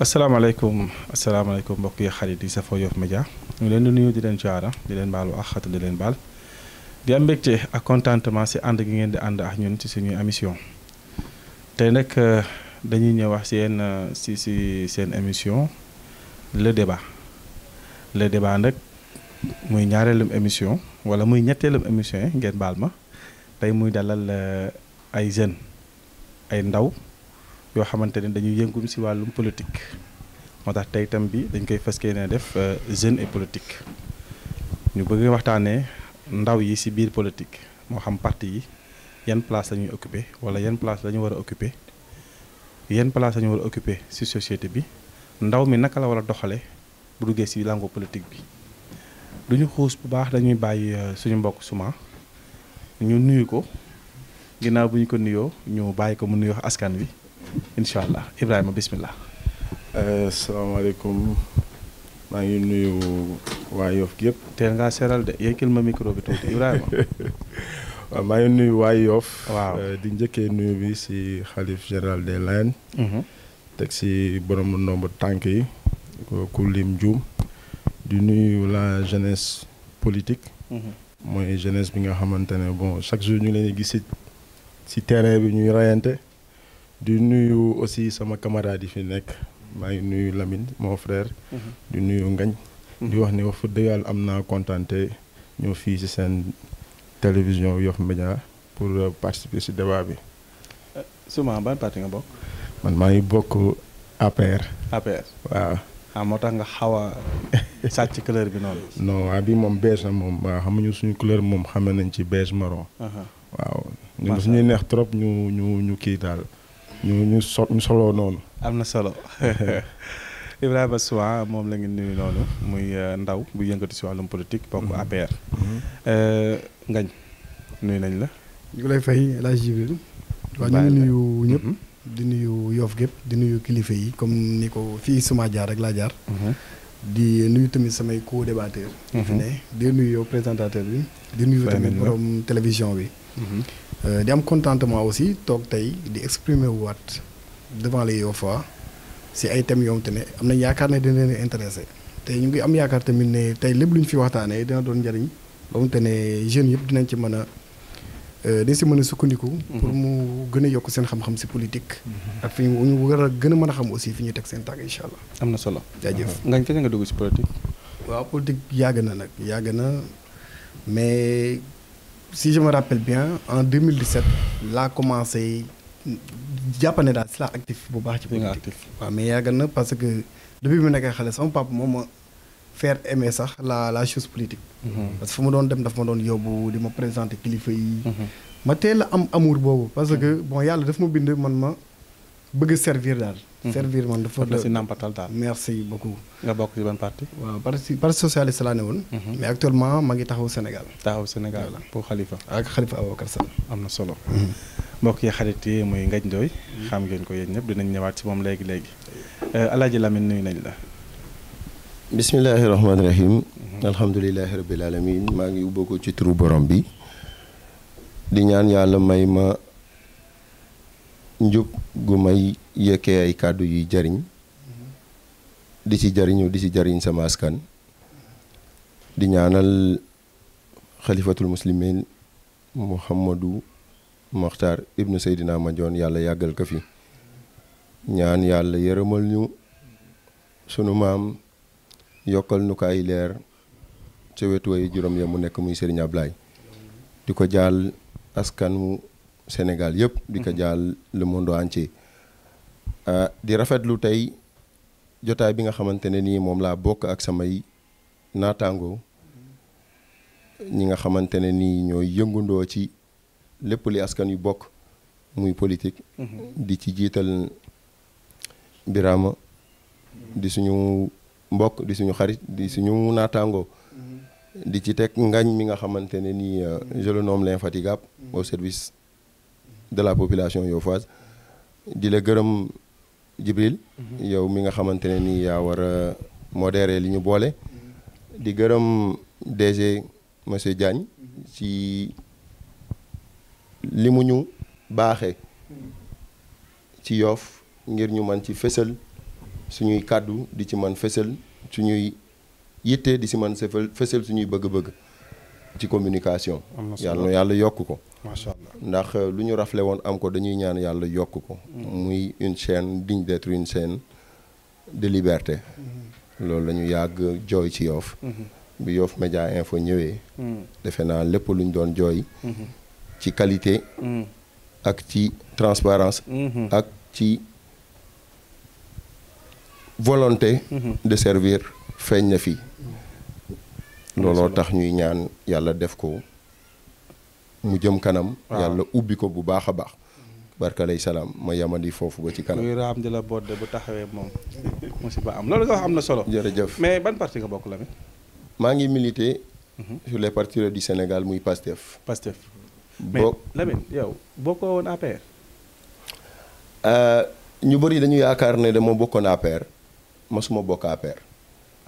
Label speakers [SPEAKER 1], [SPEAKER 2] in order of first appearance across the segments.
[SPEAKER 1] asalaamaaleykum mbokk yi xarit yi safoo Yoff Média ñu leen di nuyu di leen jaara di leen baalu ak di leen baal di am mbégte ak contentement si ànd gi ngeen di ànd ak ñun ci suñuy émission tey nag dañuy ñëw wax si yéen si seen émission le débat nag muy ñaareelum émission wala muy ñetteelum émission yi ngeen baal ma tey muy dalal ay jeunes ay ndaw yoo xamante ne dañuy yëngum si wàllum politique moo tax tey tam bi dañ koy fas yéene def jeune et politique ñu bëgg waxtaanee ndaw yi si biir politique moo xam parti yi yan place la ñuy occupé wala yan place la ñu war a occupé yan place la ñu war a occupé si société bi ndaw mi naka la war a doxale bu duggee si langue politique bi duñu xuus bu baax dañuy bàyyi suñu mbokk Souma ñu nuyu ko ginnaaw bu ñu ko nuyoo ñu bàyyi ko mu nuyoo askan wi incha allah Ibrahima bismillah.
[SPEAKER 2] asalaamaaleykum maa ngi nuyu waa Yoff gi yëpp.
[SPEAKER 1] teel ngaa seeral de yëkkil ma micro bi tuuti Ibrahima.
[SPEAKER 2] waaw maa ngi nuyu waa Yoff.
[SPEAKER 1] waaw
[SPEAKER 2] di njëkkee nuyu bi si xalif général des Layènes. teg si borom ndomb tànk yi ku lim juum. di nuyu la jeunesse politique. mooy jeunesse bi nga xamante ne bon chaque jour ñu leen di gis si terrain bi ñuy rayante. di nuyu aussi sama camarade yi fi nekk maa ngi nuyu Lamine mon frère. di nuyu Ngañ. di wax ne wax fa dëgg yàlla am naa kontaante ñëw fii ci seen télévision Yoff Média pour participer ci débat bi.
[SPEAKER 1] Souma ban parti nga bokk.
[SPEAKER 2] man maa ngi bokk APR.
[SPEAKER 1] APR
[SPEAKER 2] waaw.
[SPEAKER 1] moo tax nga xaw a sàcc couleur bi noonu.
[SPEAKER 2] non waa bi moom beige na moom waaw xamuñu suñu couleur moom xame nañ ci beige marron. waaw ñun suñuy neex trop ñu kii daal. ñu soloo noonu. am
[SPEAKER 1] na solo Ibrahima Souma moom la ngi nuyu noonu muy ndaw bu yëngatu si wàllum politique bokk APR. Ngañ nuyu nañ la.
[SPEAKER 3] ñu ngi lay fay El Hadj Jibril. waaw ñu ngi nuyu ñëpp. di nuyu Yoff gépp di nuyu kilifa yi comme ni ko fii Souma jaar rek laa jaar. di nuyu tamit samay co-débatteur. fi ne di nuyu yow présentateur bi. di nuyu tamit borom télévision bi. di am contentement aussi toog tey di exprimer waat devant les Yoffois si ay thèmes yoo xamante ne am nañ yaakaar ne dina leen intéressé tey ñu ngi am yaakaar tamit ne tey lépp lu ñu fi waxtaanee dina doon njëriñ ba xamante ne jeunes yëpp dinañ ci mën a dañ si mën a sukkandiku. pour mu gën a yokk seen xam-xam si politique. ak fi ñu war a gën a mën a xam aussi fi ñu teg seen tànk incha allah.
[SPEAKER 1] am na solo
[SPEAKER 3] jaajëf.
[SPEAKER 1] ngañ kañ nga dugg si politique.
[SPEAKER 3] waaw politique yàgg na mais. Si je me rappelle bien en 2017 laa commencé jàpp ne daal si laa actif bu baax ci politique. waaw mais yàgg na parce que depuis mu nekkee xale sama papa moom ma faire aimer sax la chose politique. parce que fu ma doon dem daf ma doon yóbbu di ma présenter kilifa yi. ma teel a am amour boobu parce que bon yàlla daf ma bind man ma bëgg servir daal. servir man dafa
[SPEAKER 1] la si nampatal daal.
[SPEAKER 3] merci beaucoup.
[SPEAKER 1] nga bokk ci ban parti.
[SPEAKER 3] waaw parti socialiste laa ne woon. mais actuellement ma ngi taxaw Sénégal.
[SPEAKER 1] pour Khalifa.
[SPEAKER 3] ak Khalifa Ababacar Sall.
[SPEAKER 1] am na solo. mbokk yi xarit yi muy Ngagne Ndoye. xam ngeen ko yéen ñëpp dinañ ñëwaat ci moom léegi. Alaaji Lamine nuyu nañ la.
[SPEAKER 4] bismillahi rahmaani rahim. alhamdulilahi rabbil alamin maa ngi ubboo ko ci turu borom bi. di ñaan yàlla may ma njub gu may yekkee ay kàddu yuy jariñ di ci jariñ sama askan. di ñaanal xalifatul muslimin Muhammadu Mokhtar ibnu Seydina Mandione yàlla yàggal ko fi. ñaan yàlla yërëmal ñu sunu maam yokkal nu ko ay leer ca wetu ay juróom ya mu nekk muy Serigne Ablaye. di ko jaal askanu Sénégal yëpp. di ko jaal le monde entier. di rafetlu tey jotaay bi nga xamante ne nii moom laa bokk ak samay naataangoo ñi nga xamante ne nii ñooy yëngundoo ci lépp li askan yu bokk muy politique. di ci jiital Birama di suñu mbokk di suñu xarit di suñu naataangoo. di ci teg Ngañ mi nga xamante ne nii je le nomme l'infatigable au service de la population yoffoise. di la gërëm Jibril yow mi nga xamante ne nii yaa war a modérer li ñu boole. di gërëm DG monsieur Diagne ci li mu ñu baaxee ci Yoff ngir ñu mën ci fësal suñuy kàddu di ci mën fësal suñuy yitte di si mën fësal suñuy bëgg-bëgg ci communication. yàlla na yàlla yokk ko.
[SPEAKER 1] macha allah
[SPEAKER 4] ndax lu ñu rafle woon am ko dañuy ñaan yàlla yokk ko. muy une chaîne digne d'être une chaîne de liberté. loolu la ñu yàgg jooy ci Yoff. bi Yoff Média Info ñëwee. defe naa lépp lu ñu doon jooy. ci qualité. ak ci transparence ak ci volonté de servir feeñ na fii. looloo tax ñuy ñaan yàlla def ko mu jëm kanam. yàlla ubbi ko bu baax a baax. barka lay salaam ma yamandi foofu ba ci kanam.
[SPEAKER 1] kuy raam di la bodde bu taxawee moom musiba am loolu nga wax am na solo.
[SPEAKER 4] jërëjëf
[SPEAKER 1] mais ban parti nga bokk Lamine.
[SPEAKER 4] maa ngi milité. sur les partis du Sénégal muy PASTEF.
[SPEAKER 1] PASTEF. mais Lamine yow bokkoo woon APR.
[SPEAKER 4] ñu bëri dañu yaakaar ne dama bokkoon APR masuma bokk APR.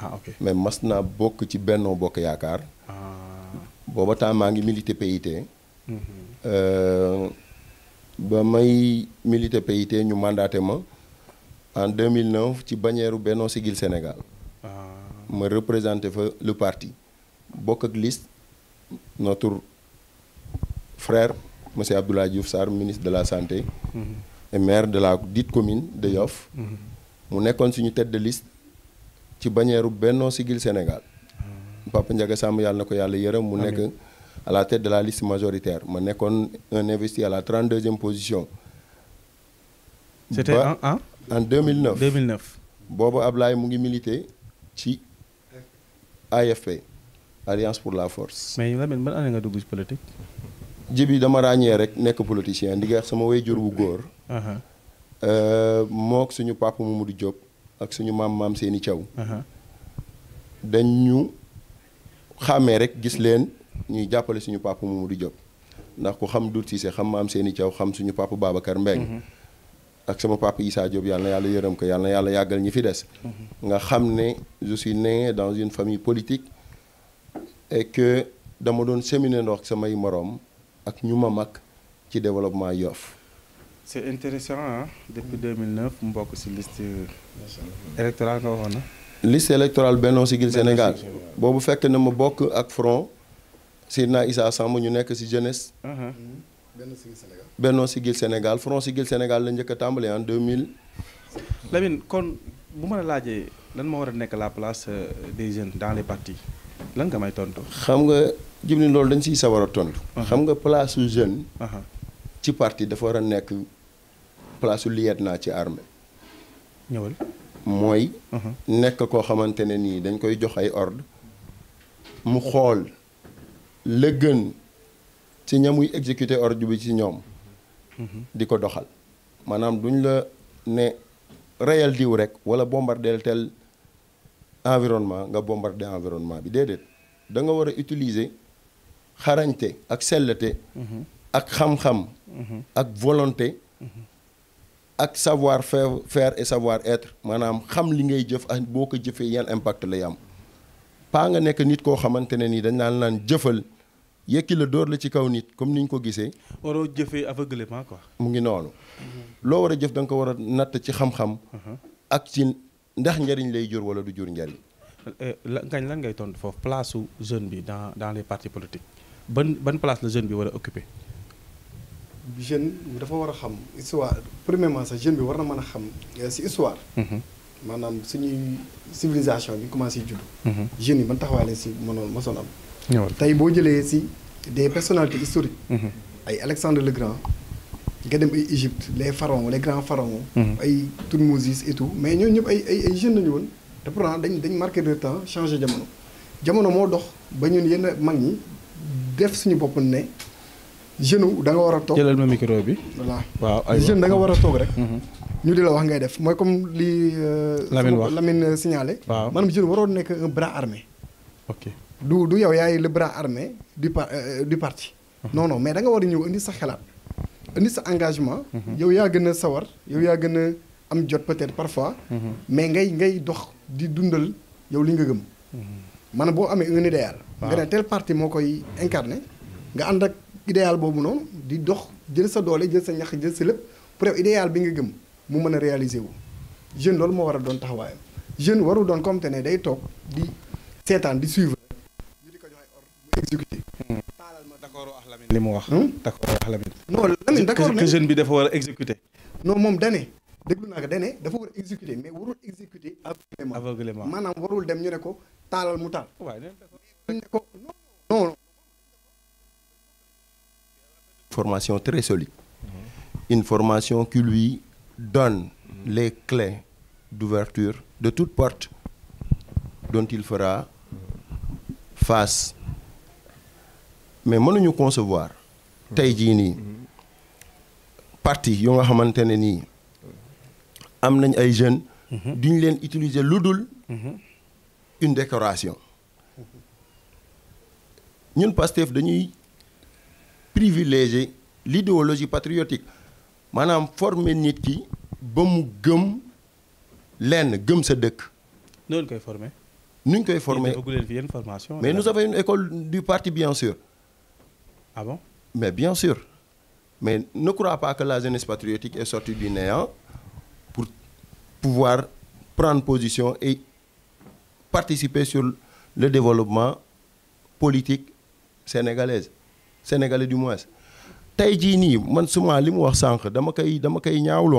[SPEAKER 1] ah ok
[SPEAKER 4] mais mas naa bokk ci Benno Bokk Yaakaar. booba temps maa ngi milité PIT. ba may milité PIT ñu mandaté ma en 2009 ci bannière Benno Siggil Sénégal. ma représenté fa le parti. bokk ak liste notre frère monsieur Abdoulaye Diouf Sarr ministre de la santé. et maire de la dite commune de Yoff. mu nekkoon suñu tête de liste ci bannière Benno Siggil Sénégal. Papa Ndiaga Samb yàlla na ko yàlla yërëm mu nekk à la tête de la liste majoritaire ma nekkoon un investi à la 32e position.
[SPEAKER 1] c'était
[SPEAKER 4] en 2009.
[SPEAKER 1] 2009.
[SPEAKER 4] boobu Ablaye mu ngi milité ci AFP Alliance pour la Force.
[SPEAKER 1] mais Lamine ban année nga dugg ci politique.
[SPEAKER 4] jibi dama ràññee rek nekk politicien di nga sama waajur wu góor. mook suñu papa Mamadou Diop ak suñu maam Séni Thiaw. dañ ñu xàmmee rek gis leen ñuy jàppale suñu papa Mamadou Diop ndax ku xam Doudou Cissé xam maam Séni Thiaw xam suñu papa Babacar Mbengue. ak sama papa Issa Diop yàlla na yàlla yërëm ko yàlla na yàlla yàggal ñi fi des. nga xam ne je suis né dans une famille politique et que dama doon séminer ndox samay moroom ak ñu ma mag ci développement Yoff.
[SPEAKER 1] c'est intéressant ah depuis 2009 mu bokk ci liste électorale nga waxoon na.
[SPEAKER 4] liste électorale Benno Siggil Sénégal boobu fekk na ma bokk ak front Seydina Issa Samb ñu nekk ci jeunesse. Benno Siggil Sénégal front Siggil Sénégal la njëkk a tàmbali en 2000.
[SPEAKER 1] Lamine kon bu ma la laajee lan moo war a nekk la place des jeunes dans les partis lan nga may tontu.
[SPEAKER 4] xam nga Djibril loolu dañ siy sawar a tontu. xam nga place su jeune. ci parti dafa war a nekk place su lieutenant ci armée.
[SPEAKER 1] ñëwal.
[SPEAKER 4] mooy. nekk koo xamante ne nii dañ koy jox ay ordre mu xool la gën ci ña muy exécuter ordre bi ci ñoom. di ko doxal maanaam duñ la ne reyal diw rek wala bombardeel tel environnement nga bombarder environnement bi déedéet da nga war a utiliser xarañte ak sellete. ak xam-xam. ak volonté. ak savoir faire et savoir être maanaam xam li ngay jëf ak boo ko jëfee yan impact lay am paa nga nekk nit koo xamante ne nii dañ naan jëfal yekki la dóor la ci kaw nit comme ni ñu ko gisee.
[SPEAKER 1] waroo jëfee aveuglément quoi.
[SPEAKER 4] mu ngi noonu. loo war a jëf da nga ko war a natt ci xam-xam. ak ci ndax njariñ lay jur wala du jur njariñ.
[SPEAKER 1] ngañ lan ngay tontu foofu place su jeune bi dans les partis politiques ban place la jeune bi war a occuper.
[SPEAKER 3] jeune dafa war a xam histoire premièrement sax jeune bi war na mën a xam ci histoire. maanaam suñuy civilisation bi commencé juddu. jeunes yi ban taxawaay lañ ci mosoon am. tey boo jëlee ci des personnalités historiques. ay Alexandre le Grand. nga dem ay Égypte les pharaons les grands pharaons. ay Toutmose et tout mais ñooñu ñëpp ay jeunes lañu woon te pourtant dañ marqué de temps changé jamono moo dox ba ñun yenn mag ñi def suñu bopp ne. jeune da nga war a toog
[SPEAKER 1] jëlal ma micro bi.
[SPEAKER 3] voilà
[SPEAKER 1] waaw ay
[SPEAKER 3] jeune da nga war a toog rek. ñu di la wax ngay def mooy comme li.
[SPEAKER 1] Lamine wax
[SPEAKER 3] Lamine signalé.
[SPEAKER 1] waaw
[SPEAKER 3] maanaam jeune waroon nekk un bras armé.
[SPEAKER 1] ok
[SPEAKER 3] du yow yaay le bras armé du parti. non mais da nga war a ñëw indi sa xalaat indi sa engagement. yow yaa gën a sawar yow yaa gën a am jot peut-être parfois. mais ngay dox di dundal yow li nga gëm. maanaam boo amee un idéal. nga ne tel parti moo koy incarné nga ànd ak. idéal boobu noonu di dox jël sa doole jël sa ñax jël sa lépp pour yow idéal bi nga gëm mu mën a réaliser wu jeune loolu moo war a doon taxawaayam jeune warul doon comme te ne day toog di seetaan di suivre ñu di ko joxe ordre mu exécuter. taalal ma
[SPEAKER 1] d'accord wax Lamine li mu wax. d'accord wax Lamine.
[SPEAKER 3] non Lamine d'accord
[SPEAKER 1] que jeune bi dafa war a exécuter.
[SPEAKER 3] non moom dane déglu naa ko dane dafa war a exécuter mais warul exécuter
[SPEAKER 1] aveuglément
[SPEAKER 3] maanaam warul dem ñu ne ko taalal mu taal.
[SPEAKER 1] waaw
[SPEAKER 3] ñu ne ko non.
[SPEAKER 4] Formation très solide. Une formation qui lui donne les clés d'ouverture de toute porte dont il fera face. Mais mënuñu concevoir tey jii nii parti yoo nga xamante ne nii am nañ ay jeunes duñ leen utiliser lu dul une décoration. ñun Pastef dañuy privilégier l'idéologie patriotique maanaam former nit ki ba mu gëm lenn gëm sa dëkk.
[SPEAKER 1] noonu koy former.
[SPEAKER 4] nuñ koy former
[SPEAKER 1] formation.
[SPEAKER 4] mais nous avons une école du parti bien sûr.
[SPEAKER 1] Ah bon?
[SPEAKER 4] Mais bien sûr. Mais ne crois pas que la jeunesse patriotique est sortie du néant pour pouvoir prendre position et participer sur le développement politique sénégalais du moins. tey jii nii man suma li mu wax sànq dama koy ñaawlu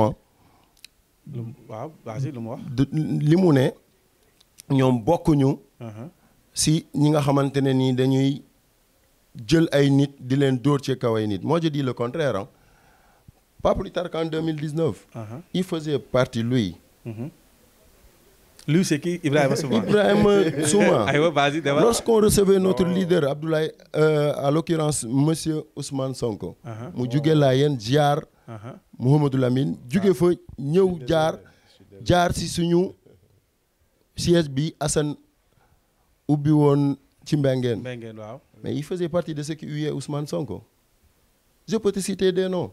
[SPEAKER 1] waaw vas-y lu mu wax.
[SPEAKER 4] li mu ne ñoom bokkuñu. si ñi nga xamante ne nii dañuy jël ay nit di leen dóor ci kaw ay nit. Moi je dis le contraire hein. Pas plus tard qu'en 2019. Il faisait partie lui.
[SPEAKER 1] Lui c'est qui? Ibrahima Souma.
[SPEAKER 4] Ibrahima Souma.
[SPEAKER 1] Aywa vas-y demal.
[SPEAKER 4] Lorsqu'on recevait notre leader Abdoulaye à l'occurrence monsieur Ousmane Sonko. mu jóge Layène jaar. Mouhamadou Lamine jóge fa ñëw jaar si suñu siège bi Assane ubbi woon ci Mbengeen.
[SPEAKER 1] Waaw.
[SPEAKER 4] Mais il faisait partie de ceux qui huaient Ousmane Sonko. Je peux te citer des noms.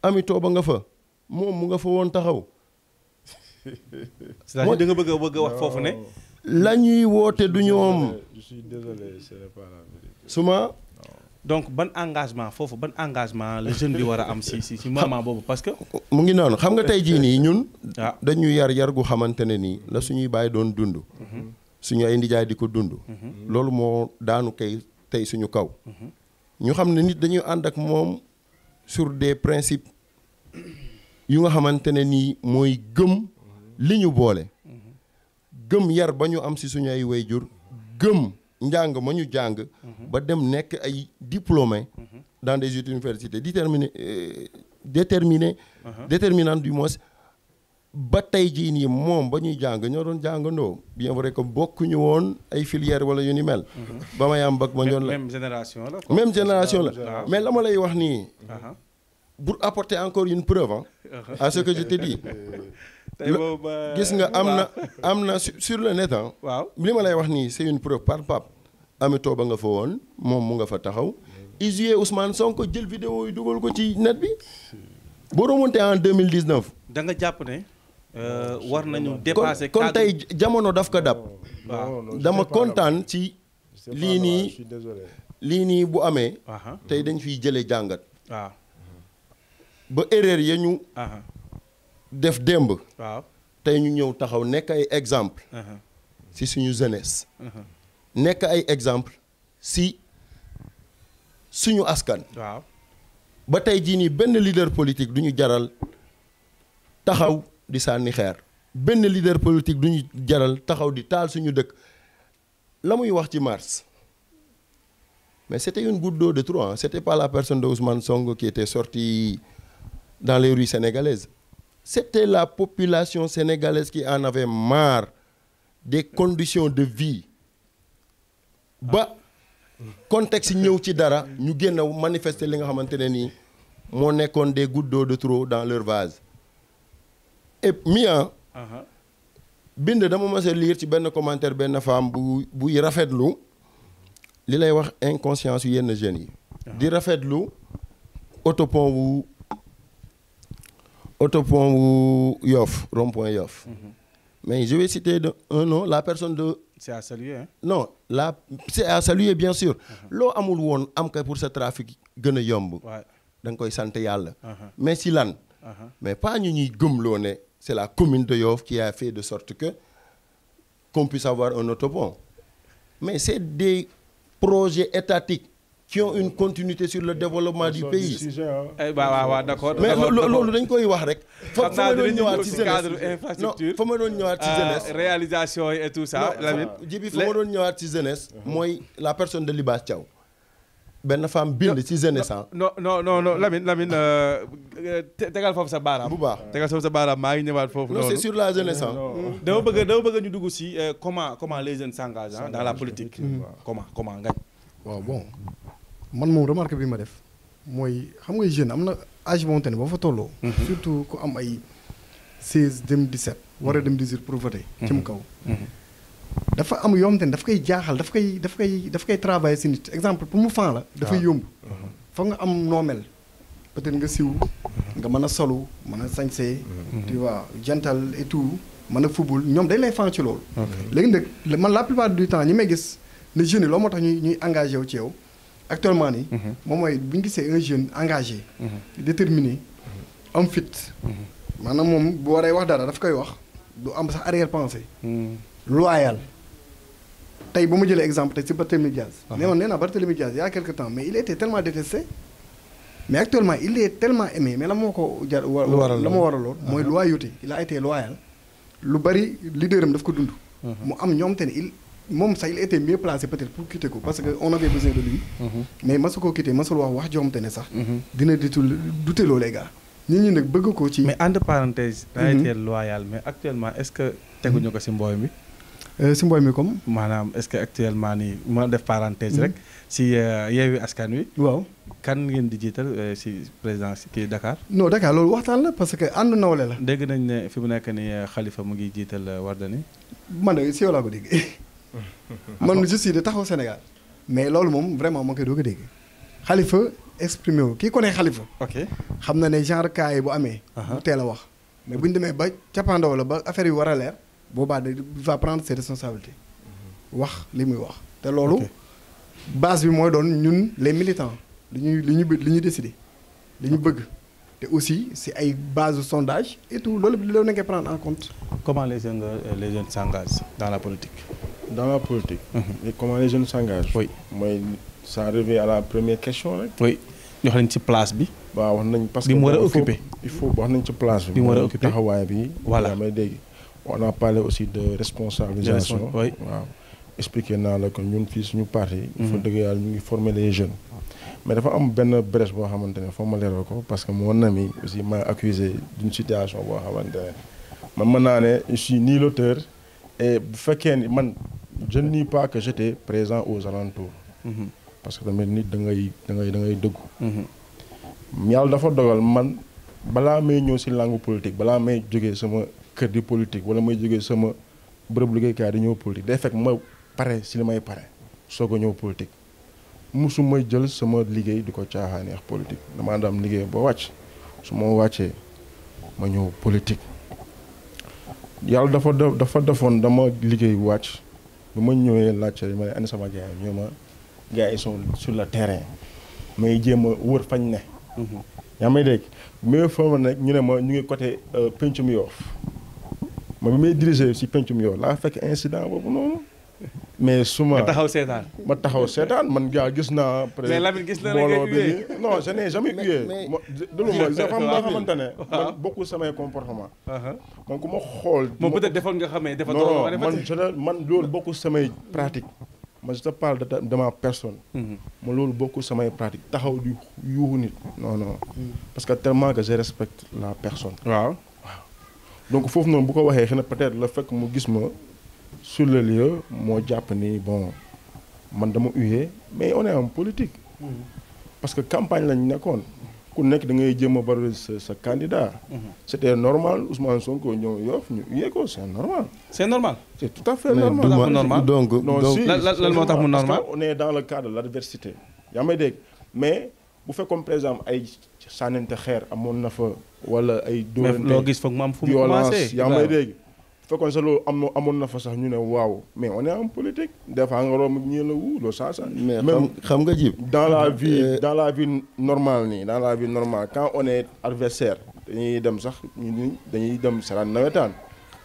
[SPEAKER 4] Ami Toba nga fa moom mu nga fa woon taxaw.
[SPEAKER 1] c'est-à-dire da nga bëgg a wax foofu ne.
[SPEAKER 4] la ñuy woote du ñoom.
[SPEAKER 2] Je suis désolé, ce n'est pas la vérité.
[SPEAKER 4] Suma.
[SPEAKER 1] Donc ban engagement foofu ban engagement le jeune bi war a am si moment boobu parce que.
[SPEAKER 4] mu ngi noonu xam nga tey jii nii ñun.
[SPEAKER 1] waaw
[SPEAKER 4] dañu yar gu xamante ne nii la suñuy bàyyi doon dund. suñu ay ndijaay di ko dund. loolu moo daanu kay tey suñu kaw. ñu xam ne nit dañuy ànd ak moom sur des principes yu nga xamante ne nii mooy gëm li ñu boole. gëm yar ba ñu am si suñu ay wayjur gëm njàng ma ñu jàng. ba dem nekk ay diplômés. dans des universités déterminantes du moins. ba tey jii nii moom ba ñuy jàng ñoo doon jàngandoo bien vrai que bokkuñu woon ay filière wala yu ni mel. ba may am bac ma ñoon la
[SPEAKER 1] même génération la.
[SPEAKER 4] même génération la mais la ma lay wax nii. pour apporter encore une preuve à ce que je te dis. gis nga am na sur le net
[SPEAKER 1] waaw
[SPEAKER 4] li ma lay wax nii c'est une preuve par pap Ami Toba nga fa woon moom mu nga fa taxaw. Isier Ousmane Sonko jël vidéo yi dugal ko ci net bi. boo remonté en 2019.
[SPEAKER 1] da nga jàpp ne. war nañu dépasser
[SPEAKER 4] kon tey jamono daf ko dab.
[SPEAKER 2] Non,
[SPEAKER 4] dama kontaan ci lii nii bu amee. tey dañ fiy jëlee jàngat.
[SPEAKER 1] waaw.
[SPEAKER 4] ba erreur ya ñu. def démb.
[SPEAKER 1] waaw
[SPEAKER 4] tey ñu ñëw taxaw nekk ay exemple si suñu jeunesse. nekk ay exemple si suñu askan.
[SPEAKER 1] waaw.
[SPEAKER 4] ba tey jii nii benn leader politique du ñu jaral taxaw di sànni xeer. benn leader politique du ñu jaral taxaw di taal suñu dëkk. la muy wax ci mars. mais c'était une goutte d'eau de trop hein. C'était pas la personne de Ousmane Sonko qui était sortie dans les rues sénégalaises. C'était la population sénégalaise qui en avait marre des conditions de vie. ba contexte ñëw ci dara ñu génn manifester li nga xamante ne nii moo nekkoon des gouttes d'eau de trop dans leur vase. et Mia. bind dama mas a lire ci benn commentaire benn femme buy rafetlu li lay wax inconscience yu yenn jeunes yi. di rafetlu autopont wu Yoff rond-point Yoff. mais je vais citer un nom la personne de.
[SPEAKER 1] c'est à saluer hein.
[SPEAKER 4] Non c'est à saluer bien sûr. loo amul woon am kay pour sa trafic gën a yomb. da nga koy sant yàlla. mais si lan. mais pas ñu ñuy gëmloo ne c'est la commune de Yoff qui a fait de sorte que qu'on puisse avoir un autopont. Mais c'est des projets étatiques qui ont une continuité sur le développement du pays.
[SPEAKER 1] waaw d'accord.
[SPEAKER 4] mais loolu dañ koy wax rek.
[SPEAKER 1] xam naa dinañ ñëw ci cadre infrastructure.
[SPEAKER 4] fa ma doon ñëwaat ci jeunesse.
[SPEAKER 1] réalisation et tout ça. Lamine
[SPEAKER 4] jibi fa ma doon ñëwaat ci jeunesse. mooy la personne de Libaas Thiaw. benn femme bind ci jeunesse
[SPEAKER 1] non Lamine tegal foofu sa baaraam.
[SPEAKER 4] bu baax
[SPEAKER 1] tegal foofu sa baaraam maa ngi ñëwaat foofu.
[SPEAKER 4] non c'est sur la jeunesse
[SPEAKER 1] dama bëgg ñu dugg ci comment les jeunes s'engagent dans la politique. comment ngañ.
[SPEAKER 3] waaw bon man moom remarque bi ma def mooy xam nga jeune am na âge boo xamante ne boo fa tolloo. surtout ku am ay 16 dem 17. war a dem 18 pour voter. ci mu kaw. dafa am yoo xamante ne daf koy jaaxal daf koy travailler si nit exemple pour mu fan la. dafay yomb. foog nga am noomel peut-être nga siw. nga mën a solu mën a sañse. tu vois gentle et tout mën a fubul ñoom dañ lay fan ci loolu. léegi nag man la plupart du temps ñi may gis ne jeunes yi loolu moo tax ñuy engagé wu ci yow. actuellement nii. moom mooy bu ñu gisee un jeune engagé. déterminé am fit. maanaam moom bu waree wax dara daf koy wax du am sax arrière pensée. loyal tey ba ma jëlee exemple tey si Barthélémy Dias. nee naa Barthélémy Dias il y a quelque temps mais il était tellement détesté mais actuellement il est tellement aimé mais la moo ko jar. la ma waraloon mooy loyauté il a été loyal. lu bari leader am daf ko dund. mu am ñoom te ne moom sax il était mieux placé peut-être pour quitter ko parce que on avait besoin de lui. mais masu koo quitter masul wax joxam te ne sax. dina douter loo les gars. nit ñi nag bëgg ko ci.
[SPEAKER 1] mais entre parenthèses. daa été loyal mais actuellement est-ce que teguñu ko ci mbooy mi.
[SPEAKER 3] ci mbooy mi comme.
[SPEAKER 1] maanaam est-ce que actuellement nii mën a def parenthèse rek. ci Yewwi Askan Wi.
[SPEAKER 3] waaw
[SPEAKER 1] kan ngeen di jiital ci président kii Dakar.
[SPEAKER 3] non Dakar loolu waxtaan la parce que ànd nawle la.
[SPEAKER 1] dégg nañ ne fi mu nekk nii Khalifa mu ngi jiital Wardani.
[SPEAKER 3] man de si yow laa ko dégg. man je suis de Taxawu Sénégal. mais loolu moom vraiment moo koy doog a dégg. Khalifa exprimé wu kii ko ne Khalifa.
[SPEAKER 1] ok
[SPEAKER 3] xam na ne genre cas yi bu amee. bu teel a wax. mais bu ñu demee ba cappaandaw la ba affaire yi war a leer. boobaa de va prendre ses responsabilités. wax li muy wax. te loolu base bi mooy doon ñun les militants li ñuy décider li ñu bëgg. te aussi si ay base de sondage et tout loolu na ngay prendre en compte.
[SPEAKER 1] comment les jeunes s'engagent dans la politique.
[SPEAKER 2] Dans la politique. Et comment les jeunes s'engagent.
[SPEAKER 1] Oui.
[SPEAKER 2] mooy ça revient à la première question rek.
[SPEAKER 1] oui jox nañ ci place bi.
[SPEAKER 2] waaw wax nañ parce que
[SPEAKER 1] bi mu war a occuper.
[SPEAKER 2] il faut wax nañ ci place bi.
[SPEAKER 1] bi mu war a occuper
[SPEAKER 2] taxawaay bi.
[SPEAKER 1] voilà
[SPEAKER 2] may dégg on a parlé aussi de responsabilisation.
[SPEAKER 1] oui
[SPEAKER 2] waaw expliqué naa la que ñun fii suñu parti. fa dëgg yàlla ñu ngi former les jeunes. mais dafa am benn brèche boo xamante ne foog ma leeral ko parce que mon ami aussi m'a accusé d'une situation boo xamante ne man mën naa ne je suis ni l'auteur et bu fekkee ni man je ne nie pas que j'étais présent aux alentours. parce que tamit nit da ngay dëggu. yàlla dafa dogal man balaa may ñëw ci langue politique balaa may jógee sama kër di politique wala may jógee sama bërëb liggéeykaay di ñëw politique day fekk ma pare ci li may pare soog a ñëw politique. musu may jël sama liggéey di ko caaxaane ak politique damaa dam liggéey ba wàcc su ma wàccee ma ñëw politique yàlla dafa defoon dama liggéey wàcc bi ma ñëwee laajte ma ne andi sama gars yi ñoo ma gars yi sont sur le terrain may jéem a wër fañ ne yaa may dégg mais fa ma nekk ñu ne ma ñu ngi côté Pencum Yoff ma bi may diriger ci Pencum Yoff laa fekk incident boobu noonu mais su ma
[SPEAKER 1] taxaw seetaan.
[SPEAKER 2] ma taxaw seetaan man gaa gis naa.
[SPEAKER 1] mais Lamine gis na
[SPEAKER 2] mbooloo
[SPEAKER 1] nga
[SPEAKER 2] bi non je n'ai jamais hué. déglu ma dafa am loo xamante ne. man bokkul samay comportement. man ku ma xool.
[SPEAKER 1] moom peut-être defoon nga xamee dafa
[SPEAKER 2] non man loolu bokkul samay pratique. man je te parle de ma personne. man loolu bokkul samay pratique taxaw di yuuxu nit. non parce que tellement que je respecte la personne.
[SPEAKER 1] waaw.
[SPEAKER 2] donc foofu noonu bu ko waxee xëy na peut-être la fekk mu gis ma. sur le lieu moo jàpp ni bon man dama uyee mais on est en politique. parce que campagne lañ nekkoon ku nekk da ngay jéem a valoriser sa candidat. c'était normal Ousmane Sonko ñëw Yoff ñu uyee ko c'est normal.
[SPEAKER 1] c'est normal.
[SPEAKER 2] c'est tout à fait normal.
[SPEAKER 4] donc
[SPEAKER 1] lan moo tax mu normal
[SPEAKER 2] parce que on est dans le cadre de l'adversité. yaa may dégg mais bu fekkoon par exemple ay sànnante xeer amoon na fa wala ay. dóorante
[SPEAKER 1] loo gis foog mu am fu mu commencé
[SPEAKER 2] yaa may dégg. fekkoon sa loolu amoon na fa sax ñu ne waaw mais on est en politique des fois nga romb ñu la wu loolu ça
[SPEAKER 4] mais xam nga jib
[SPEAKER 2] dans la vie normale nii dans la vie normale quand on est adversaire dañuy dem sax dañuy dem saraan nawetaan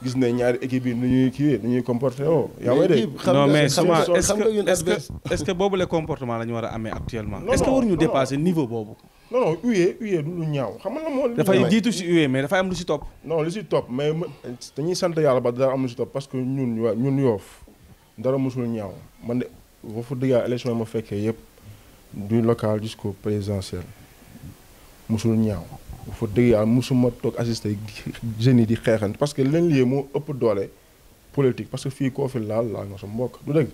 [SPEAKER 2] gis ne ñaari équipe yi nu ñuy kiiwee nu ñuy comporté woo. yaa ngi dégg
[SPEAKER 1] non mais souvent
[SPEAKER 4] est-ce
[SPEAKER 1] que boobu le comportement la ñu war a amee actuellement. est-ce que waruñu dépasser niveau boobu.
[SPEAKER 2] non UE du lu ñaaw xam nga moo.
[SPEAKER 1] dafay jiitu si UE mais dafay am lu si topp.
[SPEAKER 2] non lu si topp mais dañuy sant yàlla ba dara am lu si topp parce que ñun Yoff dara mosul ñaaw man de boo fa dëgg élection yi ma fekkee yëpp du local jusqu'au présidentiel mosul ñaaw. bu fa dëgg yàlla musuma toog assister jeunes yi di xeexante parce que leen lii moo ëpp doole politique parce que fii koo fi laal nga sa mbokk du dëgg.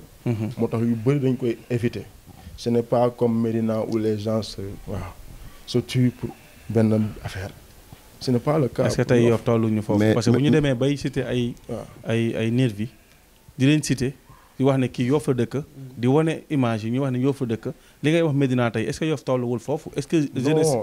[SPEAKER 2] moo tax yu bëri dañ koy éviter. ce n'est pas comme Médina où les gens se tuent pour benn affaire. ce n'est pas le cas.
[SPEAKER 1] est-ce que tey Yoff tolluñu foofu. parce que bu ñu demee bay citer ay nervi di leen citer di wax ne kii Yoff la dëkk. di wane image yi ñu wax ne Yoff la dëkk li ngay wax Médina tey est-ce que Yoff tolluwul foofu est-ce que. jeunesse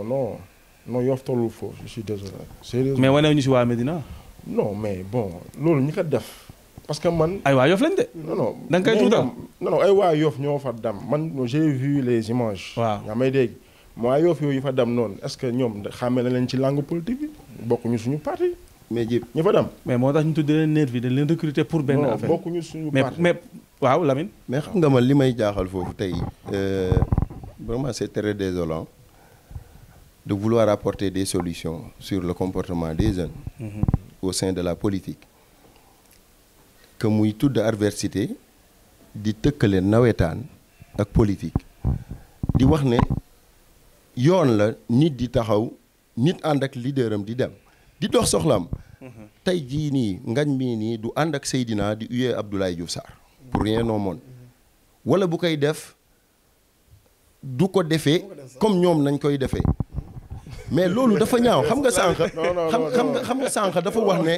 [SPEAKER 2] non Yoff tollul foofu je suis désolé. sérieusement
[SPEAKER 1] mais wane ñu si waa Médina.
[SPEAKER 2] non mais bon loolu ñi ko def. parce que man.
[SPEAKER 1] ay waa Yoff lañ de.
[SPEAKER 2] non
[SPEAKER 1] da nga koy tuutal.
[SPEAKER 2] non ay waa Yoff ñoo fa dem man j'ai vu les images.
[SPEAKER 1] waaw
[SPEAKER 2] yaa may dégg waa Yoff yooyu fa dem noonu est-ce que ñoom xàmmee na leen ci langue politique bi bokkuñu suñu parti.
[SPEAKER 4] mais Djib
[SPEAKER 2] ñi fa dem.
[SPEAKER 1] mais moo tax ñu tuddee leen nervi dañ leen recruter pour benn affaire.
[SPEAKER 2] bokkuñu suñu parti
[SPEAKER 1] mais waaw Lamine.
[SPEAKER 4] mais xam nga man li may jaaxal foofu tey vraiment c'est très désolant de vouloir apporter des solutions sur le comportement des jeunes au sein de la politique que muy tudd adversité di tëkkale nawetaan ak politique di wax ne yoon la nit di taxaw nit ànd ak leaderam di dem di dox soxlam tey jii nii ngañ mii nii du ànd ak Seydina di uyee Abdoulaye Diouf Sarr pour rien au monde wala bu koy def du ko defee comme ñoom nañ koy defee mais loolu dafa ñaaw xam nga sànq xam nga sànq dafa wax ne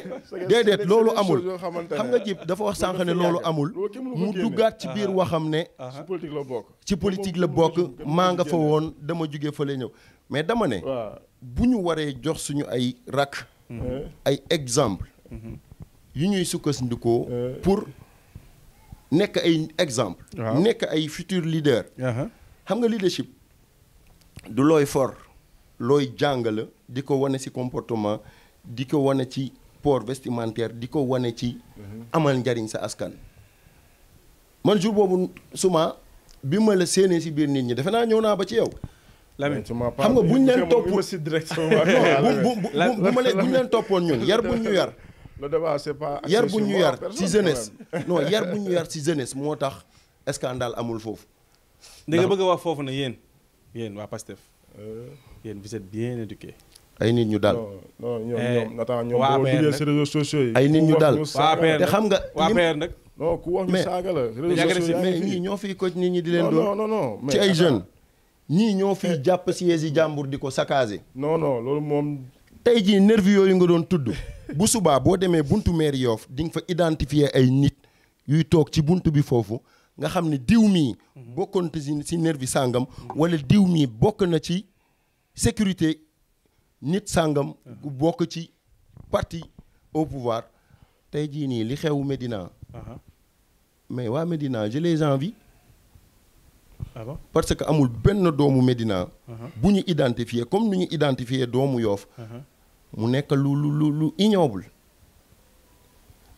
[SPEAKER 4] déedéet loolu amul xam nga Djib dafa wax sànq ne loolu amul mu duggaat ci biir waxam ne ci politique la bokk maa nga fa woon dama jóge fa la ñëw mais dama ne bu ñu waree jox suñu ay rak ay exemple yu ñuy sukkandikoo pour nekk ay exemple nekk ay futur leader xam nga leadership du looy for looy jàng la di ko wane ci comportement di ko wane ci port vestimentaire di ko wane ci amal njariñ sa askan man jour boobu suma bi ma la séenee ci biir nit ñi defe naa ñëw naa ba ci yow
[SPEAKER 1] Lamine
[SPEAKER 4] xam nga buñ leen topp bu ñu leen toppoon ñun yar buñ ñu yar
[SPEAKER 2] le débat c'est pas
[SPEAKER 4] yar buñ ñu yar ci jeunesse non yar buñ ñu yar ci jeunesse moo tax scandale amul foofu
[SPEAKER 1] da nga bëgg a wax foofu ne yéen waa Pastef yéen vous êtes bien éduqués.
[SPEAKER 4] ay nit ñu dal.
[SPEAKER 2] non ñoom nata ñoom boo duggee ci réseaux sociaux yi.
[SPEAKER 4] ay nit ñu dal
[SPEAKER 1] te
[SPEAKER 4] xam nga.
[SPEAKER 1] waa PR nag.
[SPEAKER 2] non ku wax ñu saaga la. réseaux sociaux
[SPEAKER 4] mais ñii ñoo fiy coach nit ñi di leen doon.
[SPEAKER 2] non
[SPEAKER 4] ci ay jeunes. ñii ñoo fiy jàpp siège yi jàmbur di ko saccager.
[SPEAKER 2] non loolu moom.
[SPEAKER 4] tey jii nervi yooyu nga doon tudd. bu subaa boo demee buntu mairie Yoff di nga fa identifier ay nit yuy toog ci buntu bi foofu nga xam ne diw mii bokkoon ci nervi sàngam wala diw mii bokk na ci sécurité nit sàngam bokk ci parti au pouvoir tey jii nii li xew Médina mais waa Médina je les envie parce que amul benn doomu Médina bu ñu identifier comme nu ñu identifier doomu Yoff mu nekk lu ignoble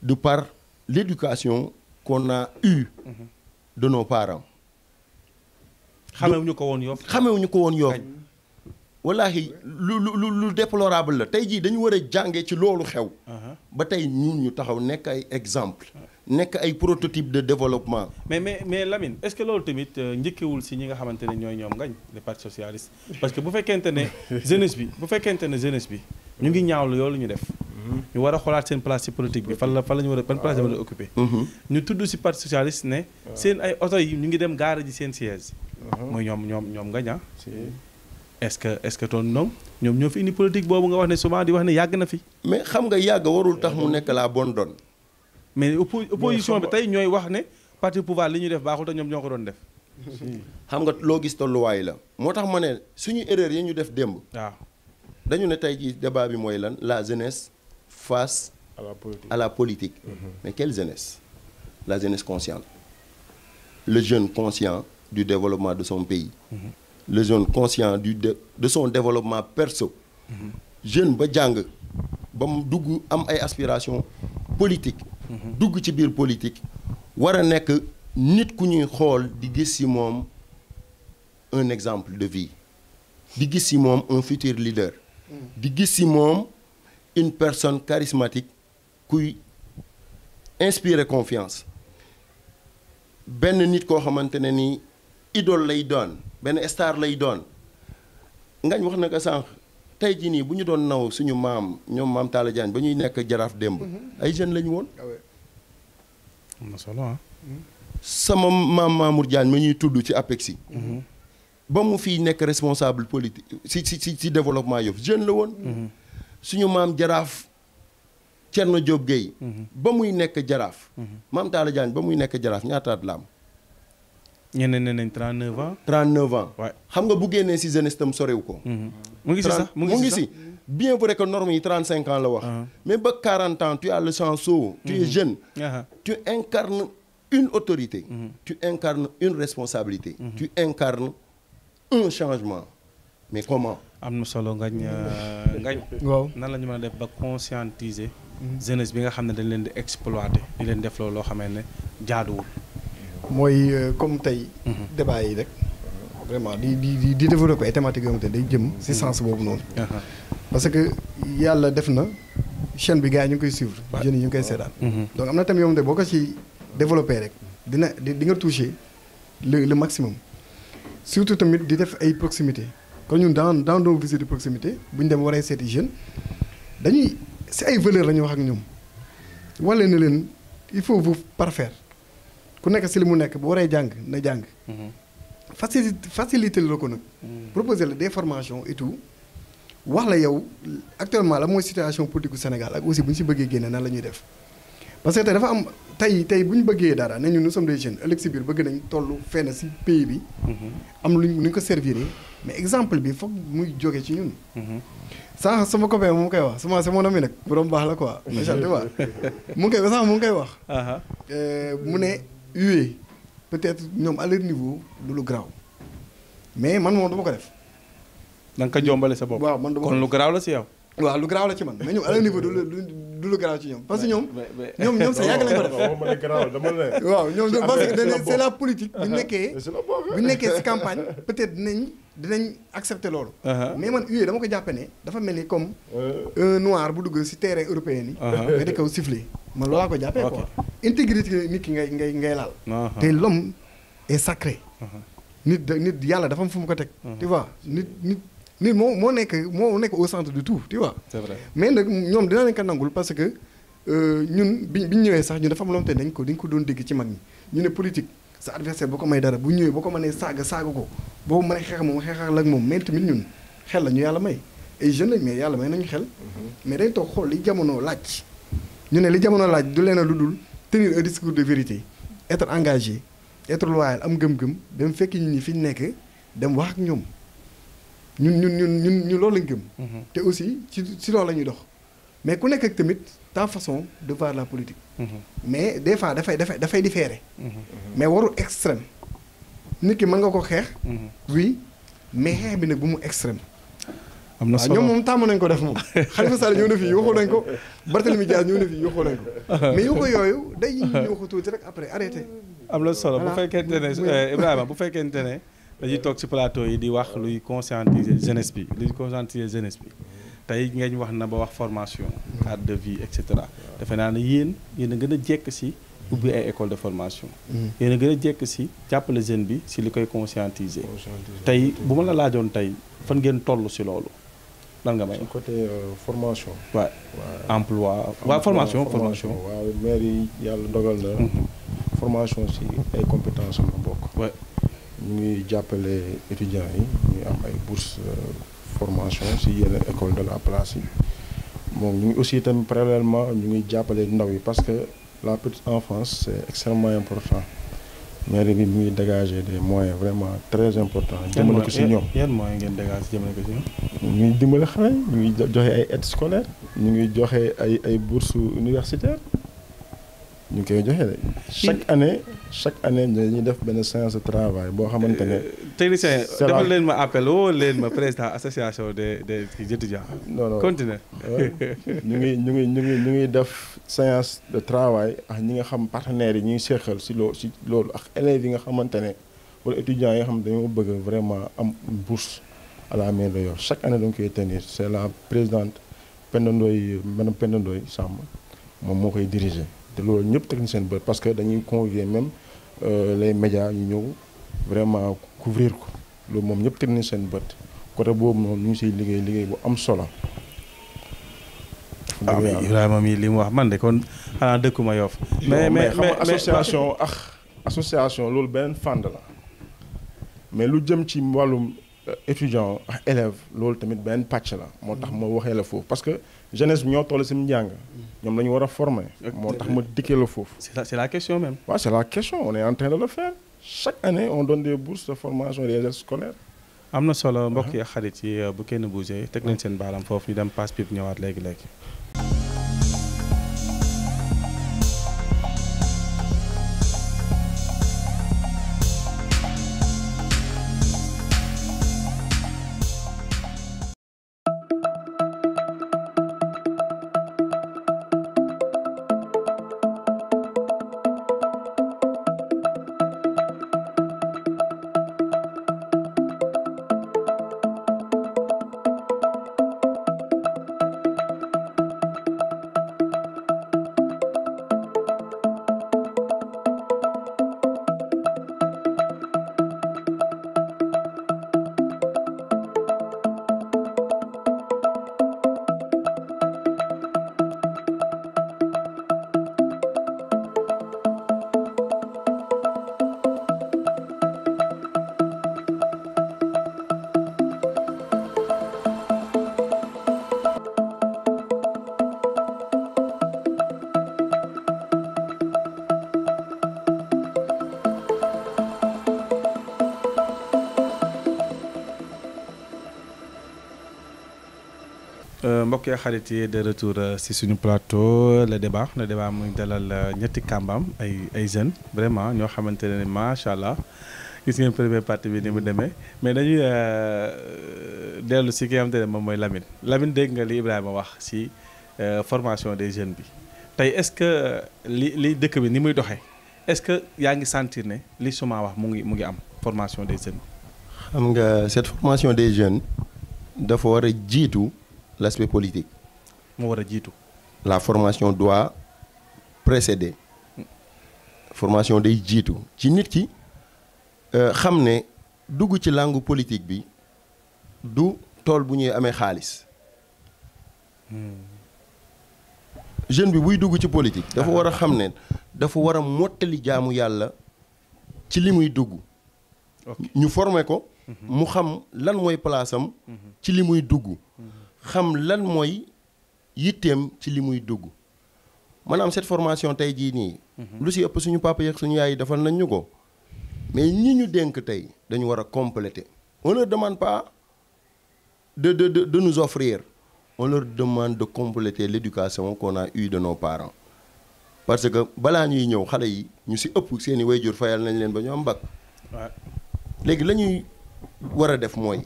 [SPEAKER 4] de par l'éducation qu'on a eue de nos parents
[SPEAKER 1] xamewuñu ko woon Yoff
[SPEAKER 4] wallahi lu déplorable la tey jii dañu war a jàngee ci loolu xew ba tey ñun ñu taxaw nekk ay exemple nekk ay prototype de développement
[SPEAKER 1] mais Lamine est-ce que loolu tamit njëkkewul si ñi nga xamante ne ñooy ñoom ngañ le parti socialiste parce que bu fekkente ne jeunesse bi ñu ngi ñaawlu yoolu ñu def ñu war a xoolaat seen place ci politique bi fan la ñu war a ban place la war a occuper ñu tudd ci parti socialiste ne seen ay oto yi ñu ngi dem gaara ji seen siège mooy ñoom ngañ est-ce que toon ñoom ñoo fi indi politique boobu nga wax ne souvent di wax ne yàgg na fi
[SPEAKER 4] mais xam nga yàgg warul tax mu nekk la bonne donne
[SPEAKER 1] mais opposition bi tey ñooy wax ne parti pouvoir li ñuy def baaxul te ñoom ñoo ko doon def
[SPEAKER 4] xam nga loo gis tolluwaay la moo tax ma ne suñu erreur yi ñu def démb
[SPEAKER 1] waaw
[SPEAKER 4] dañu ne tey jii débat bi mooy lan la jeunesse face à la politique mais quelle jeunesse la jeunesse consciente le jeune conscient du développement de son pays le jeune conscient de son développement perso jeune ba jàng ba mu dugg am ay aspiration politique dugg ci biir politique war a nekk nit ku ñuy xool di gis ci moom un exemple de vie di gis ci moom un futur leader di gis ci moom une personne charismatique kuy inspirer confiance benn nit koo xamante ne ni idole lay doon benn star lay doon ngañ wax na ko sànq tey jii nii bu ñu doon naw suñu maam ñoom maam Talla Diagne ba ñuy nekk jaraaf démb ay jeunes la ñu woon.
[SPEAKER 1] am na solo ah.
[SPEAKER 4] sama maam Mamour Diagne ma ñuy tudd ci APEXI. ba mu fiy nekk responsable politique ci développement Yoff jeune la woon. suñu maam jaraaf Thierno Diop Gueye. ba muy nekk jaraaf. maam Talla Diagne ba muy nekk jaraaf ñaataat la am.
[SPEAKER 1] ñeneen ne nañ 39 ans.
[SPEAKER 4] 39 ans.
[SPEAKER 1] waay
[SPEAKER 4] xam nga bu génnee ci jeunesse tam sorewu ko.
[SPEAKER 1] mu ngi si sax
[SPEAKER 4] mu ngi si bien vrai que norme yi 35 ans la wax. mais ba 40 ans tu as le sang chaud. tu es jeune. tu incarnes une autorité. tu incarnes une responsabilité. tu incarnes un changement. mais comment.
[SPEAKER 1] am na solo ngañ.
[SPEAKER 3] waaw
[SPEAKER 1] nan la ñu mën a def ba conscientiser. jeunesse bi nga xam ne dañ leen di exploiter di leen def loolu loo xamee ne jaaduwul.
[SPEAKER 3] mooy comme tey. débat yi rek. vraiment di développer ay thématiques yoo xamante ne day jëm ci sens boobu noonu. parce que yàlla def na chaîne bi gars yi ñu ngi koy suivre. jeunes yi ñu ngi koy seetaan. donc am na tamit yoo xamante ne boo ko ci développer rek di nga toucher le maximum. surtout tamit di def ay proximité kon ñun dans nos visites de proximité bu ñu dem waree seeti jeunes dañuy ci ay valeurs la ñuy wax ak ñoom wala ne leen il faut vous parfaire ku nekk ci li mu nekk bu waree jàng na jàng. facilité la ko nag. proposer la des formations et tout wax la yow actuellement la mooy situation politique gu Sénégal ak aussi bu ñu si bëggee génne nan la ñuy def parce que tey dafa am tey bu ñu bëggee dara ne ñu nous sommes des jeunes ëllëg si biir bëgg nañ toll fenn si pays bi. am lu ñu ko servir mais exemple bi foog muy jóge ci ñun. sànq sama copain mu ngi koy wax sama mon ami nag borom baax la quoi. macha allah mu ngi koy wax. mu ne UE. peut-être ñoom à leur niveau du lu garaaw mais man moom dama ko def.
[SPEAKER 1] da nga ko jombale sa bopp.
[SPEAKER 3] waaw man dama
[SPEAKER 1] kon lu garaaw la si yow.
[SPEAKER 3] waaw lu garaaw la ci man mais ñoom à leur niveau du lu garaaw ci ñoom parce que ñoom sa yàgg lañ ko def. waaw ñoom parce que c'est la politique. bu ñu nekkee si campagne peut-être dinañ accepter loolu. mais man UE dama ko jàppe ne dafa mel ni comme un noir bu dugg si terrain européen yi. nga di kaw siffler man loolaa ko jàppee quoi. intégrité nit ki ngay laal. te l'homme est sacré. nit yàlla dafa am fu mu ko teg. tu vois nit moo nekk au centre de tout tu vois.
[SPEAKER 1] c'est vrai
[SPEAKER 3] mais nag ñoom dina leen ko nangul parce que ñun bi ñu ñëwee sax ñu dafa am loo xamante ne dañ ko doon dégg ci mag ñi ñu ne politique sa adversaire boo ko may dara bu ñëwee boo ko mënee saaga ko boo mënee xeex moom xeexal ak moom mais tamit ñun xel la ñu yàlla may ay jeunes lañ mais yàlla may nañu xel. mais day toog xool li jamono laaj. ñu ne li jamono laaj du leen lu dul tenir un discours de vérité être engagé être loyal am gëm-gëm dem fekk nit ñi fi ñu nekk dem wax ak ñoom ñun loolu lañ gëm. te aussi ci loolu la ñuy dox mais ku nekk ak tamit ta façon de voir la politique. mais des fois dafay différer. mais warul extrême nit ki mën nga ko xeex. oui mais xeex bi nag bu mu extrême.
[SPEAKER 1] am na solo
[SPEAKER 3] ñoom moom tàmm nañ ko def moom Khalifa Sall ñëw na fii yuuxu nañ ko Barthélémy Dias ñëw na fii yuuxu nañ ko mais yuuxu yooyu day yuuxu tuuti rek après arrêté.
[SPEAKER 1] am na solo bu fekkente ne Ibrahima bu fekkente ne dañuy toog ci plateau yi di wax luy conscientiser jeunesse bi tey ngeen wax na ba wax formation cadre de vie et cetera defe naa ne yéen a gën a jekk si ubbi ay école de formation. yéen a gën a jekk si jàppale jeune bi si li koy conscientiser. tey bu ma la laajoon tey fan ngeen toll si loolu. lan nga may
[SPEAKER 2] côté formation.
[SPEAKER 1] waaw emploi waaw formation.
[SPEAKER 2] waaw maire yi yàlla dogal na. formation si ay compétences la bokk.
[SPEAKER 1] waaw
[SPEAKER 2] ñu ngi jàppale étudiants yi ñu am ay bourses formation si yenn école de la place yi moom ñu ngi aussi tamit parallèlement ñu ngi jàppale ndaw yi parce que la petite enfance c'est extrêmement important. maire bi mu ngi dégager des moyens vraiment très importants. jëmale ko si ñoom
[SPEAKER 1] yan moyens ngeen dégager jëmale ko si ñoom.
[SPEAKER 2] ñu ngi dimbali xale ñu ngi joxe ay aides scolaires ñu ngi joxe ay bourses universitaires ñu ngi koy joxe chaque année chaque année dañuy def benn séance de travail boo xamante ne.
[SPEAKER 1] technicien defal leen ma appel woo leen ma président association des étudiants.
[SPEAKER 2] non
[SPEAKER 1] continue.
[SPEAKER 2] ñu ngi def séance de travail ak ñi nga xam partenaires yi ñuy seexal si loolu ak élèves yi nga xamante ne wala étudiants yi nga xam dañoo bëgg vraiment am bourse à la mairie de Yoff chaque année dañ koy tenir c'est la présidente Penda Ndoye madame Penda Ndoye Samb moom moo koy diriger. te loolu ñëpp teg na seen bët parce que dañuy convier même les médias ñu ñëw vraiment couvrir ko loolu moom ñëpp teg nañ seen bët côté boobu moom ñu ngi siy liggéey bu am solo.
[SPEAKER 1] waaw Ibrahima mii li mu wax man de kon xanaa dëkkuma Yoff. mais
[SPEAKER 2] association loolu beneen fànn la mais lu jëm ci wàllum étudiant ak élève loolu tamit beneen pàcc la moo tax ma waxee la foofu parce que jeunesse bi ñoo toll si mu njàng ñoom la ñu war a former moo tax ma dikkee la foofu.
[SPEAKER 1] c'est la question même.
[SPEAKER 2] waaw c'est la question on est en train de le faire chaque année on donne des bourses de formation des élèves scolaires.
[SPEAKER 1] am na solo mbokk yi xarit yi bu kenn bougé teg nañ seen baaram foofu ñu dem passe pipe ñëwaat léegi. mbokk yi xarit yi de retour si suñu plateau le débat muy dalal ñetti kàmbaam ay jeunes vraiment ñoo xamante ne macha allah gis ngeen première partie bi ni mu demee mais dañuy dellu si ki nga xamante ne moom mooy Lamine dégg nga li Ibrahima wax si formation des jeunes bi tey est-ce que li dëkk bi ni muy doxee est-ce que yaa ngi sentir ne li Souma wax mu ngi am formation des jeunes.
[SPEAKER 4] xam nga cette formation des jeunes dafa war a jiitu. L'aspect politique.
[SPEAKER 1] moo war a jiitu.
[SPEAKER 4] La formation doit précéder. Formation day jiitu ci nit ki xam ne dugg ci langue politique bi du tool bu ñuy amee xaalis. jeune bi buy dugg ci politique. dafa war a xam ne dafa war a mottali jaamu yàlla ci li muy dugg. ñu former ko. mu xam lan mooy place am. ci li muy dugg. xam lan mooy yitteem ci li muy dugg maanaam cette formation tey jii nii. lu si ëpp suñu papa yeeg suñu yaay defal nañ ñu ko mais ñi ñu dénk tey dañu war a compléter. On leur demande pas de nous offrir, on leur demande de compléter l'éducation qu'on a eue de nos parents parce que balaa ñuy ñëw xale yi ñu si ëpp seeni wayjur fayal nañ leen ba ñu am bac. léegi la ñuy war a def mooy.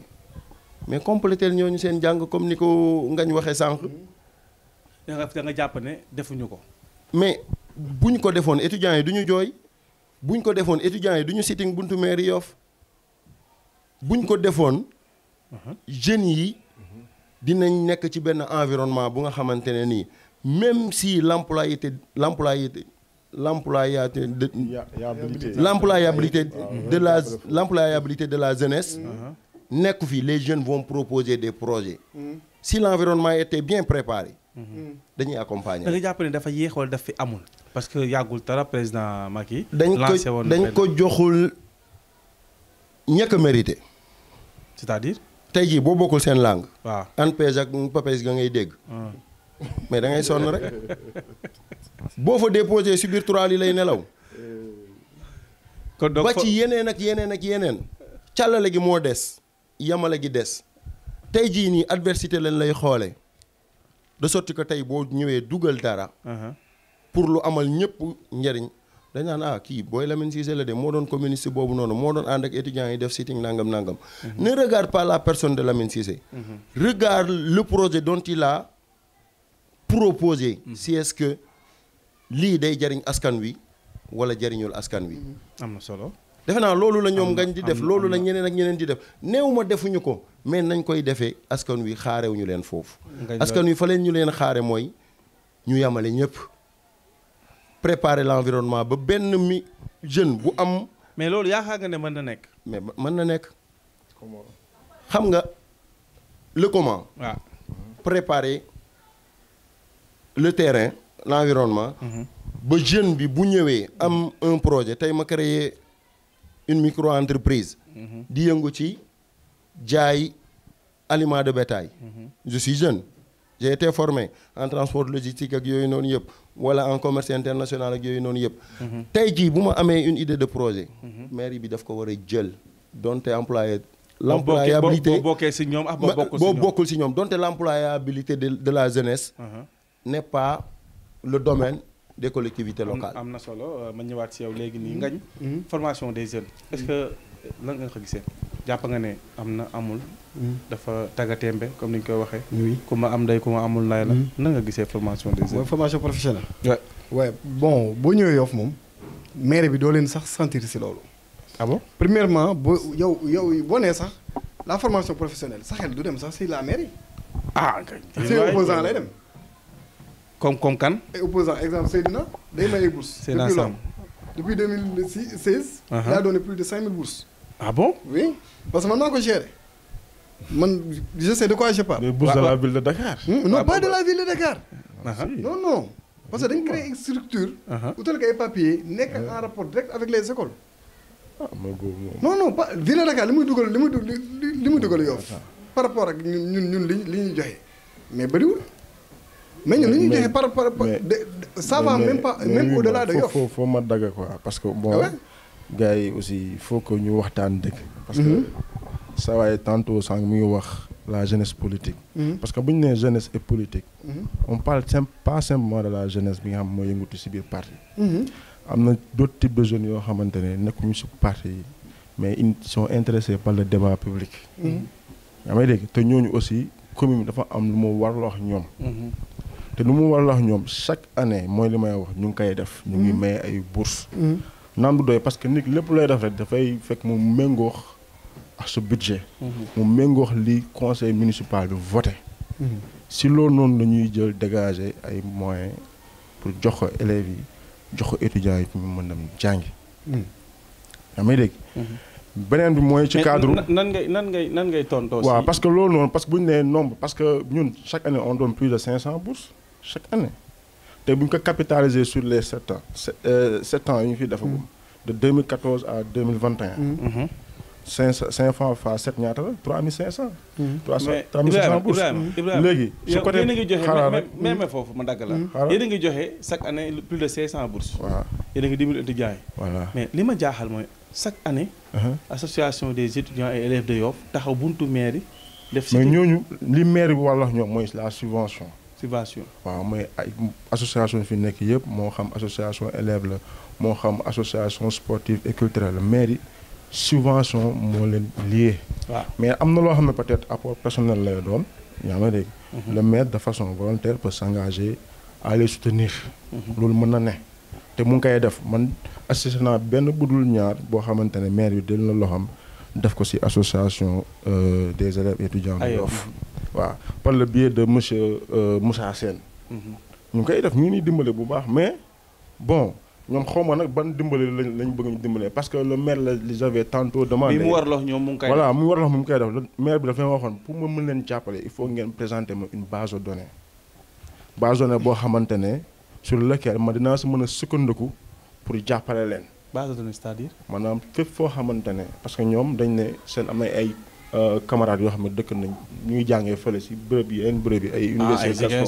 [SPEAKER 4] mais compléter ñooñu seen jàng comme ni ko Ngañ waxee sànq.
[SPEAKER 1] da nga jàpp ne defuñu ko.
[SPEAKER 4] mais buñ ko defoon étudiants yi du ñu jooy buñ ko defoon étudiants yi du ñu sitting buntu mairie Yoff buñ ko defoon jeunes yi dinañ nekk ci benn environnement bu nga xamante ne nii même si l'employabilité de la jeunesse. nekk fi les jeunes vont proposer des projets. Si l'environnement était bien préparé. dañuy accompagner.
[SPEAKER 1] da nga jàpp ne dafa yéex wala daf fi amul. parce que yàggul dara président Macky.
[SPEAKER 4] dañ ko joxul ñekk a mérité.
[SPEAKER 1] c'est-à-dire.
[SPEAKER 4] tey jii boo bokkul seen langue.
[SPEAKER 1] waaw
[SPEAKER 4] ANPEJ ak PAPEJ ga ngay dégg. mais da ngay sonn rek. boo fa déposé si biir 3 li lay nelaw.
[SPEAKER 1] kon donc
[SPEAKER 4] ba ci yeneen ak yeneen ak yeneen. càllale gi moo des. yamale gi des. tey jii nii adversité lañ lay xoolee. de sorte que tey boo ñëwee dugal dara. pour lu amal ñëpp njëriñ dañ naan kii booy Lamine Cissé la de moo doon communiste boobu noonu moo doon ànd ak étudiants yi def sitting nangam. Ne regarde pas la personne de Lamine Cissé. Regarde le projet dont il a proposé. Si est-ce que lii day jariñ askan wi wala jariñul askan wi.
[SPEAKER 1] am na solo.
[SPEAKER 4] defe naa loolu la ñoom ngañ di def loolu la ñeneen ak ñeneen di def néew ma defuñu ko mais nañ koy defee askan wi xaarewuñu leen foofu. askan wi fa leen ñu leen xaare mooy ñu yamale ñëpp. préparer l'environnement ba benn jeune bu am.
[SPEAKER 1] mais loolu yaakaar nga ne mën na nekk.
[SPEAKER 4] mais mën na nekk. xam nga le comment.
[SPEAKER 1] waaw
[SPEAKER 4] préparer le terrain l'environnement. ba jeune bi bu ñëwee am un projet tey ma créer une micro-entreprise. di yëngu ci jaay aliment de bétail. Je suis jeune. J'ai été formé en transport logistique ak yooyu noonu yëpp wala en commerce international ak yooyu noonu yëpp. tey jii bu ma amee une idée de projet. mairie bi daf ko war a jël donte employé. l'employabilité
[SPEAKER 1] boo bokkee si ñoom ak
[SPEAKER 4] boo bokkul si ñoom donte l'employabilité de la jeunesse. n'est pas le domaine des collectivités locales.
[SPEAKER 1] am na solo ma ñëwaat si yow léegi nii ngañ. formation des jeunes est-ce que lan nga ko gisee jàpp nga ne am na amul. dafa tàggatémbe comme ni ñu koy waxee.
[SPEAKER 3] oui
[SPEAKER 1] ku ma am ndey ku ma amul ndey la. nan nga gisee formation des jeunes.
[SPEAKER 3] mooy formation professionnelle.
[SPEAKER 1] waaw
[SPEAKER 3] waaye bon boo ñëwee Yoff moom maire bi doo leen sax sentir si loolu.
[SPEAKER 1] ah bon
[SPEAKER 3] premièrement boo yow boo nee sax la formation professionnelle sa xel du dem sax si la mairie.
[SPEAKER 1] kay.
[SPEAKER 3] c'est opposant lay dem.
[SPEAKER 1] comme kan.
[SPEAKER 3] ay opposant exemple Seydina day may ay bourses.
[SPEAKER 1] Seydina Sam
[SPEAKER 3] depuis 2016. il a donné plus de 5000 bourses.
[SPEAKER 1] ah bon.
[SPEAKER 3] oui parce que man maa ko géré. man je sais de quoi je parle.
[SPEAKER 2] les bourses de la ville de Dakar.
[SPEAKER 3] non pas de la ville de Dakar.
[SPEAKER 2] Si.
[SPEAKER 3] non parce que dañ créé une structure. utal ko ay papiers nekk en rapport direct avec les écoles.
[SPEAKER 2] mooy boobu moom.
[SPEAKER 3] non pas ville de Dakar li muy dugal Yoff par rapport ak ñun li ñuy joxe mais bëriwul. mais ñun li ñuy joxe par rapport ça va même pas même au-delà de Yoff.
[SPEAKER 2] foo ma dagg quoi parce que bon. gars yi aussi il faut que ñu waxtaan dëgg. parce que ça va être tantôt sànq muy wax la jeunesse politique. parce que bu ñu nee jeunesse et politique. on parle pas simplement de la jeunesse bi nga xam mooy yëngatu ci biir parti. am na d'autres types de jeunes yoo xamante ne nekkuñu ci parti yi mais ils sont intéressés par le débat public. yaa may dégg te ñooñu aussi commune bi dafa am lu mu warloo wax ñoom. te lu mu warloo wax ñoom chaque année mooy li may wax ñu ngi koy def. ñu ngi may ay bourses. naan du doy parce que nit lépp lay def rek dafay fekk mu méngoox ak sa budget. mu méngoox li conseil municipal bi voté. si loolu noonu la ñuy jël dégager ay moyens pour jox ko élèves yi jox ko étudiants yi ñu mën a jàngi. yaa may dégg. beneen bi mooy ci cadre
[SPEAKER 1] nan ngay tontoo si.
[SPEAKER 2] waaw parce que loolu noonu parce que bu ñu nee nombre parce que ñun chaque année on donne plus de 500 bourses chaque année. te bu ñu ko capitaliser sur les 7 ans 7 ans yi ñu fi defagum. de 2014 à 2021. 500 fois 7 ñaata la 3500. 3500 bourses
[SPEAKER 1] Ibrahima
[SPEAKER 2] léegi su côté
[SPEAKER 1] yéen a ngi joxe
[SPEAKER 2] xaaral rek
[SPEAKER 1] même foofu ma dagg la. yéen a ngi joxe chaque année plus de 500 bourses.
[SPEAKER 2] waaw
[SPEAKER 1] yéen a ngi dimbali étudiants yi.
[SPEAKER 2] voilà
[SPEAKER 1] mais li ma jaaxal mooy chaque année. association des étudiants et élèves de Yoff taxaw buntu mairie. def
[SPEAKER 2] mais ñooñu li maire bi wàllu ñoom mooy la subvention.
[SPEAKER 1] subvention.
[SPEAKER 2] waaw mooy ay association fi nekk yëpp moo xam association élèves la moo xam association sportive et culturelle la mairie subvention moo leen lié.
[SPEAKER 1] waaw
[SPEAKER 2] mais am na loo xam ne peut-être apport personnel lay doon yaa ma dégg. le maire de façon volontaire peut s'engager à les soutenir. loolu mën na ne te mu ngi koy def man assisté naa benn budul ñaar boo xamante ne maire bi del na loxam def ko ci association des élèves étudiants de Yoff. waaw par le biais de monsieur Moussa Sène. ñu ngi koy def ñu ngi dimbale bu baax mais bon ñoom xaw ma nag ban dimbale lañ bëgg ñu dimbale parce que le maire les avait tantôt demandé.
[SPEAKER 1] bi mu warloo ñoom mu ngi koy def
[SPEAKER 2] voilà mu warloo mu ngi koy def maire bi dafa waxoon pour ma mën leen jàppale il faut ngeen présenter ma une base de données. base de données boo xamante ne sur laquelle ma dinaa si mën a sukkandiku pour jàppale leen.
[SPEAKER 1] base de données c'est-à-dire.
[SPEAKER 2] maanaam fépp foo xamante ne parce que ñoom dañ ne seen am na ay. camarades yoo xam ne dëkk nañ ñuy jàngee fële si bërëb yi yeneen bërëb yi ay université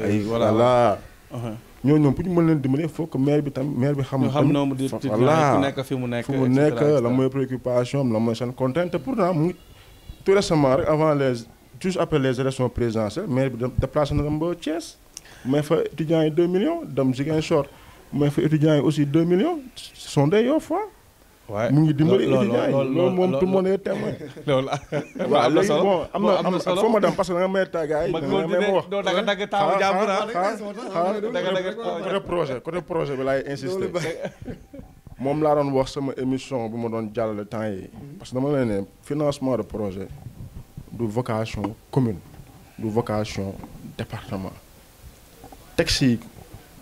[SPEAKER 2] ay voilà ñoo ñoom pour ñu mën leen dimbali il faut que maire bi xam voilà
[SPEAKER 1] ku nekk fi mu nekk
[SPEAKER 2] la mooy préoccupation am la mooy seen contrainte te pourtant mu ngi tout récemment rek avant juste après les élections présidentielles maire bi déplacé na dem ba Thiès mais fa étudiants yi 2 millions dem Ziguinchor may fa étudiants yi aussi 2 millions ce sont des Yoff
[SPEAKER 1] waaye
[SPEAKER 2] mu ngi dimbali
[SPEAKER 1] loolu
[SPEAKER 2] étudiants yi loolu moom tout le monde est témoin.
[SPEAKER 1] loolu
[SPEAKER 2] waaw léegi
[SPEAKER 1] solo
[SPEAKER 2] bon am na foo ma dem parce que da nga may tàggaay
[SPEAKER 1] ma
[SPEAKER 2] da nga may wax
[SPEAKER 1] doo daga dagg taamu jàmbur
[SPEAKER 2] côté projet bi laay insister moom laa doon wax sama émission bu ma doon jàllale temps yi parce que dama leen ne financement de projet du vocation commune du vocation département texte yi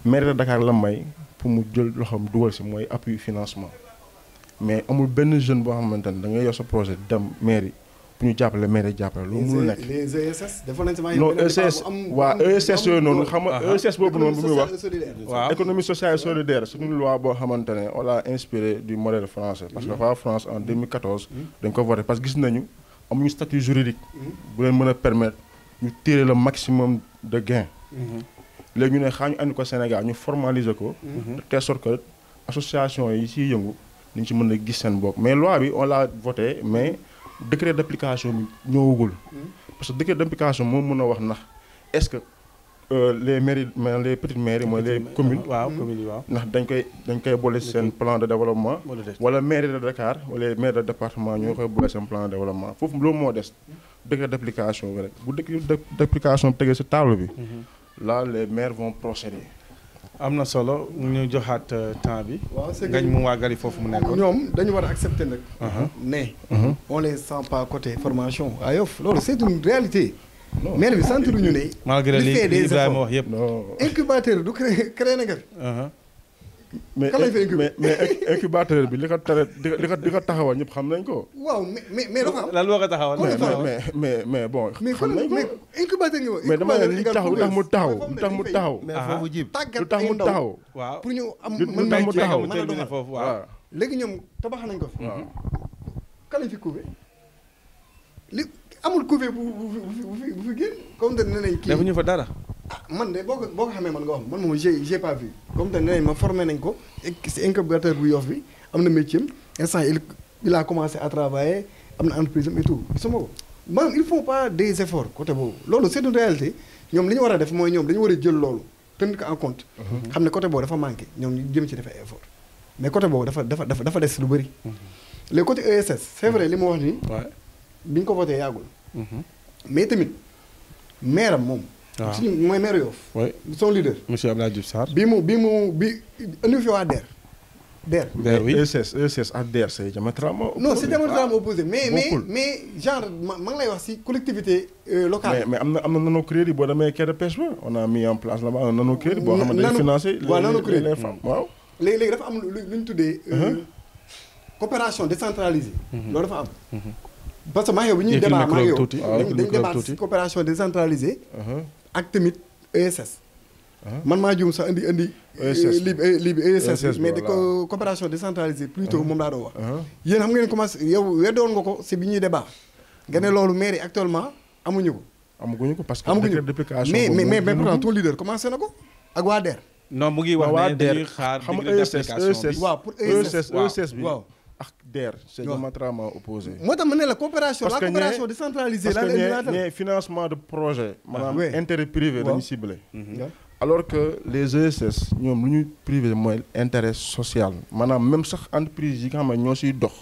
[SPEAKER 2] mairie de Dakar la may pour mu jël loxoom dugal si mooy appui financement mais amul benn jeune boo xamante ne da ngay yor sa projet dem mairie pour ñu jàppale mairie jàppale loolu mënul nekk.
[SPEAKER 3] les ESS defoon nañ sama
[SPEAKER 2] non ESS waa ESS yooyu noonu xam nga ESS boobu noonu bu muy wax
[SPEAKER 1] waaw
[SPEAKER 2] économie sociale et solidaire c'est une loi boo xamante ne on l'a inspiré du modèle français parce que waa France en 2014 dañ ko voté parce que gis nañu amuñu statut juridique bu leen mën a permettre ñu tirer le maximum de gain léegi ñu ne xaa ñu andi ko Sénégal ñu formaliser ko de telle sorte que association yi ciy yëngu niñ ci mën a gis seen bopp mais loi bi on l'a voté mais décret d'application bi ñëwagul parce que décret d'application moom mën a wax ndax est-ce que les mairies les petites mairies mooy les communes
[SPEAKER 1] waaw communes yi waaw
[SPEAKER 2] ndax dañ koy boole seen plan de développement wala mairie de Dakar wala les maires de département ñoo koy boole seen plan de développement foofu loolu moo des décret d'application bi rek bu décret d'application bi tegee ci table bi là les maires vont procéder.
[SPEAKER 1] am na solo ñu joxaat temps bi.
[SPEAKER 3] waaw c'est
[SPEAKER 1] ngañ mu wàggali foofu mu nekkoon.
[SPEAKER 3] ñoom dañu war a accepter nag. ne. on les sent pas côté formation à Yoff loolu c'est une réalité.
[SPEAKER 2] non
[SPEAKER 3] maire bi sant ñu ne.
[SPEAKER 1] malgré li Ibrahima wax yëpp.
[SPEAKER 2] non
[SPEAKER 3] incubateur du créé na nga fi.
[SPEAKER 2] mais
[SPEAKER 3] kan lañ fa incubateur
[SPEAKER 2] mais incubateur bi li ko tere di ko taxawal ñëpp xam nañ ko.
[SPEAKER 3] waaw mais dafa am.
[SPEAKER 1] lan moo ko taxawal.
[SPEAKER 2] mais bon.
[SPEAKER 3] mais
[SPEAKER 2] xam nañ ko
[SPEAKER 3] mais incubateur nga wax.
[SPEAKER 2] mais dama ne li taxaw lu tax mu taxaw.
[SPEAKER 4] mais foofu jib
[SPEAKER 2] lu tax mu taxaw.
[SPEAKER 1] waaw
[SPEAKER 3] pour ñu am
[SPEAKER 2] lu tax mu taxaw
[SPEAKER 3] mën a doxal
[SPEAKER 1] foofu waaw.
[SPEAKER 3] léegi ñoom tabax nañ ko fi.
[SPEAKER 2] waaw
[SPEAKER 3] kan lañ fi couvé li amul couvé bu fi génn comme te ne nañ kii.
[SPEAKER 1] defuñu fa dara.
[SPEAKER 3] ah man de boo ko xamee man nga wax man moom j'ai pas vu comme te ne nañ ma formé nañ ko si incubateur bu Yoff bi am na métier instant il a commencé à travailler am na entreprise am et tout gisuma ko maanaam il faut pas des efforts côté boobu loolu c'est une réalité ñoom li ñu war a def mooy ñoom dañu war a jël loolu tenir ko en compte. xam ne côté boobu dafa manqué ñoom ñu jëm ci def ay effort mais côté boobu dafa des lu bëri. les côté ESS c'est vrai li ma wax nii. bi ñu ko voté yàggul. mais tamit maire am moom. waaw suñu mooy maire Yoff.
[SPEAKER 1] oui
[SPEAKER 3] son leader.
[SPEAKER 1] monsieur Abdoulaye Diouf Sarr.
[SPEAKER 3] bi indi fi waa DER.
[SPEAKER 1] DER oui
[SPEAKER 2] ESS ak DER c'est diamétralement opposé.
[SPEAKER 3] non c'est diamétralement opposé mais genre ma ngi lay wax si collectivité locale.
[SPEAKER 2] mais am na nanocrédit boo demee quai de pêche ba on a mis en place là-bas un nanocrédit boo xam ne day financer les femmes waaw.
[SPEAKER 3] léegi dafa am lu ñu tuddee. coopération décentralisée. loolu dafa am. parce que maa yow bi ñuy débat maa yow dañu débat ci coopération décentralisée. ak tamit ESS. man maa juum sax indi lii bi ESS mais de coopération décentralisée plutôt moom laa doon wax. yéen xam ngeen commencé yow weddoon nga ko si bi ñuy débat nga ne loolu mairie actuellement amuñu ko.
[SPEAKER 2] amaguñu ko parce que décret d'application
[SPEAKER 3] mais pourtant ton leader commencé na ko ak waa DER.
[SPEAKER 1] non mu ngi wax ne dañuy xaar
[SPEAKER 2] xam nga
[SPEAKER 1] ESS
[SPEAKER 3] waaw pour
[SPEAKER 2] ESS bi
[SPEAKER 3] waaw.
[SPEAKER 2] ak DER c'est diamétralement opposé.
[SPEAKER 3] moo tax ma ne la coopération décentralisée.
[SPEAKER 2] parce que ñee financement de projet. maanaam intérêt privé dañu ciblé. alors que les ESS ñoom lu ñuy privé mooy intérêt social maanaam même sax entreprise yi nga xam ne ñoo siy dox.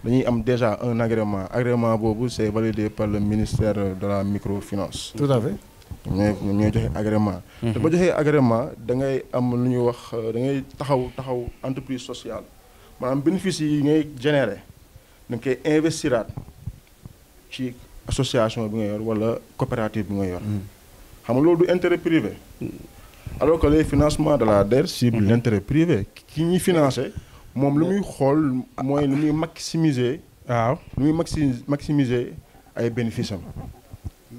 [SPEAKER 2] dañuy am déjà un agrément boobu c'est validé par le ministère de la microfinance.
[SPEAKER 3] tout à fait.
[SPEAKER 2] ñoom ñooy joxe agrément. te ba joxee agrément da ngay am lu ñuy wax da ngay taxaw entreprise sociale. maanaam bénéfice yi ngay générer da nga koy investiraat ci association bi nga yor wala coopérative bi nga yor. xam nga loolu du intérêt privé. alors que les financements de la DER ciblent l'intérêt privé ki ñuy financer moom lu muy xool mooy lu muy maximiser. waaw lu muy maximiser ay bénéfices am.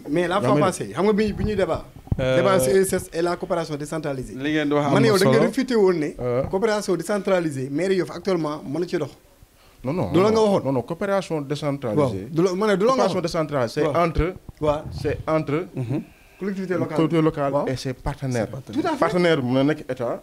[SPEAKER 3] mais la fois passée xam nga bi ñuy débat. débat sur ESS et la coopération décentralisée.
[SPEAKER 1] li ngeen di wax am
[SPEAKER 3] man
[SPEAKER 1] na
[SPEAKER 3] yow da
[SPEAKER 1] solo
[SPEAKER 3] nga réfuté woon ne. coopération décentralisée mairie Yoff actuellement mën na ci dox.
[SPEAKER 2] non
[SPEAKER 3] du la nga waxoon
[SPEAKER 2] non coopération décentralisée.
[SPEAKER 3] du la ma ne du la nga
[SPEAKER 2] coopération décentralisée c'est entre.
[SPEAKER 3] collectivité
[SPEAKER 2] locale et ses partenaires.
[SPEAKER 3] tout à fait
[SPEAKER 2] partenaire bi mën na nekk état.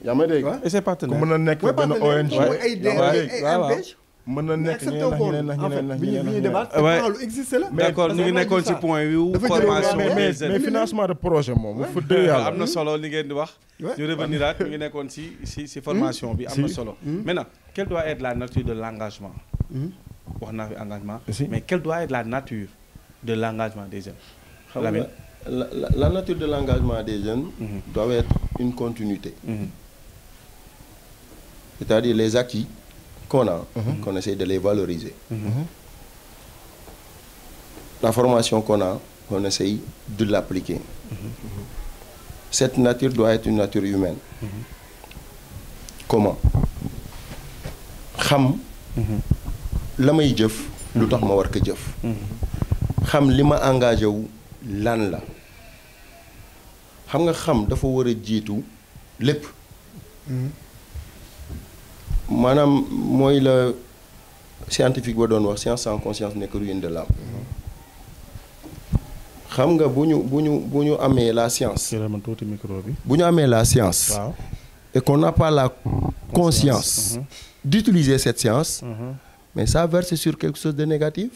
[SPEAKER 2] yaa may dégg.
[SPEAKER 1] et ses partenaires
[SPEAKER 2] ku mën a nekk benn ONG.
[SPEAKER 3] ay DER ay ANPEJ
[SPEAKER 2] mën na nekk ñeneen
[SPEAKER 3] bi ñuy débat lu existe la.
[SPEAKER 1] d'accord ñu ngi nekkoon ci point wi formation
[SPEAKER 2] mais financement de projet moom fa dëgg yàlla
[SPEAKER 1] am na solo li ngeen di wax ñu revenir aat ñu ngi nekkoon ci formation bi am na solo maintenant quelle doit être la nature de l'engagement wax naa fi engagement mais quelle doit être la nature de l'engagement des jeunes
[SPEAKER 4] xam nga la nature de l'engagement des jeunes doit être une continuité c'est-à-dire les acquis qu'on a qu'on essaie de les valoriser la formation qu'on a qu'on essaye de l'appliquer cette nature doit être une nature humaine comment xam la may jëf lu tax ma war ko jëf xam li ma engagé wu lan la xam nga xam dafa war a jiitu lépp maanaam mooy la scientifique ba doon wax science sans conscience n'est que ruine de l'âme xam nga bu ñu amee la science bu ñu amee la science et qu'on n'a pas la conscience d'utiliser cette science mais ça verse sur quelque chose de négatif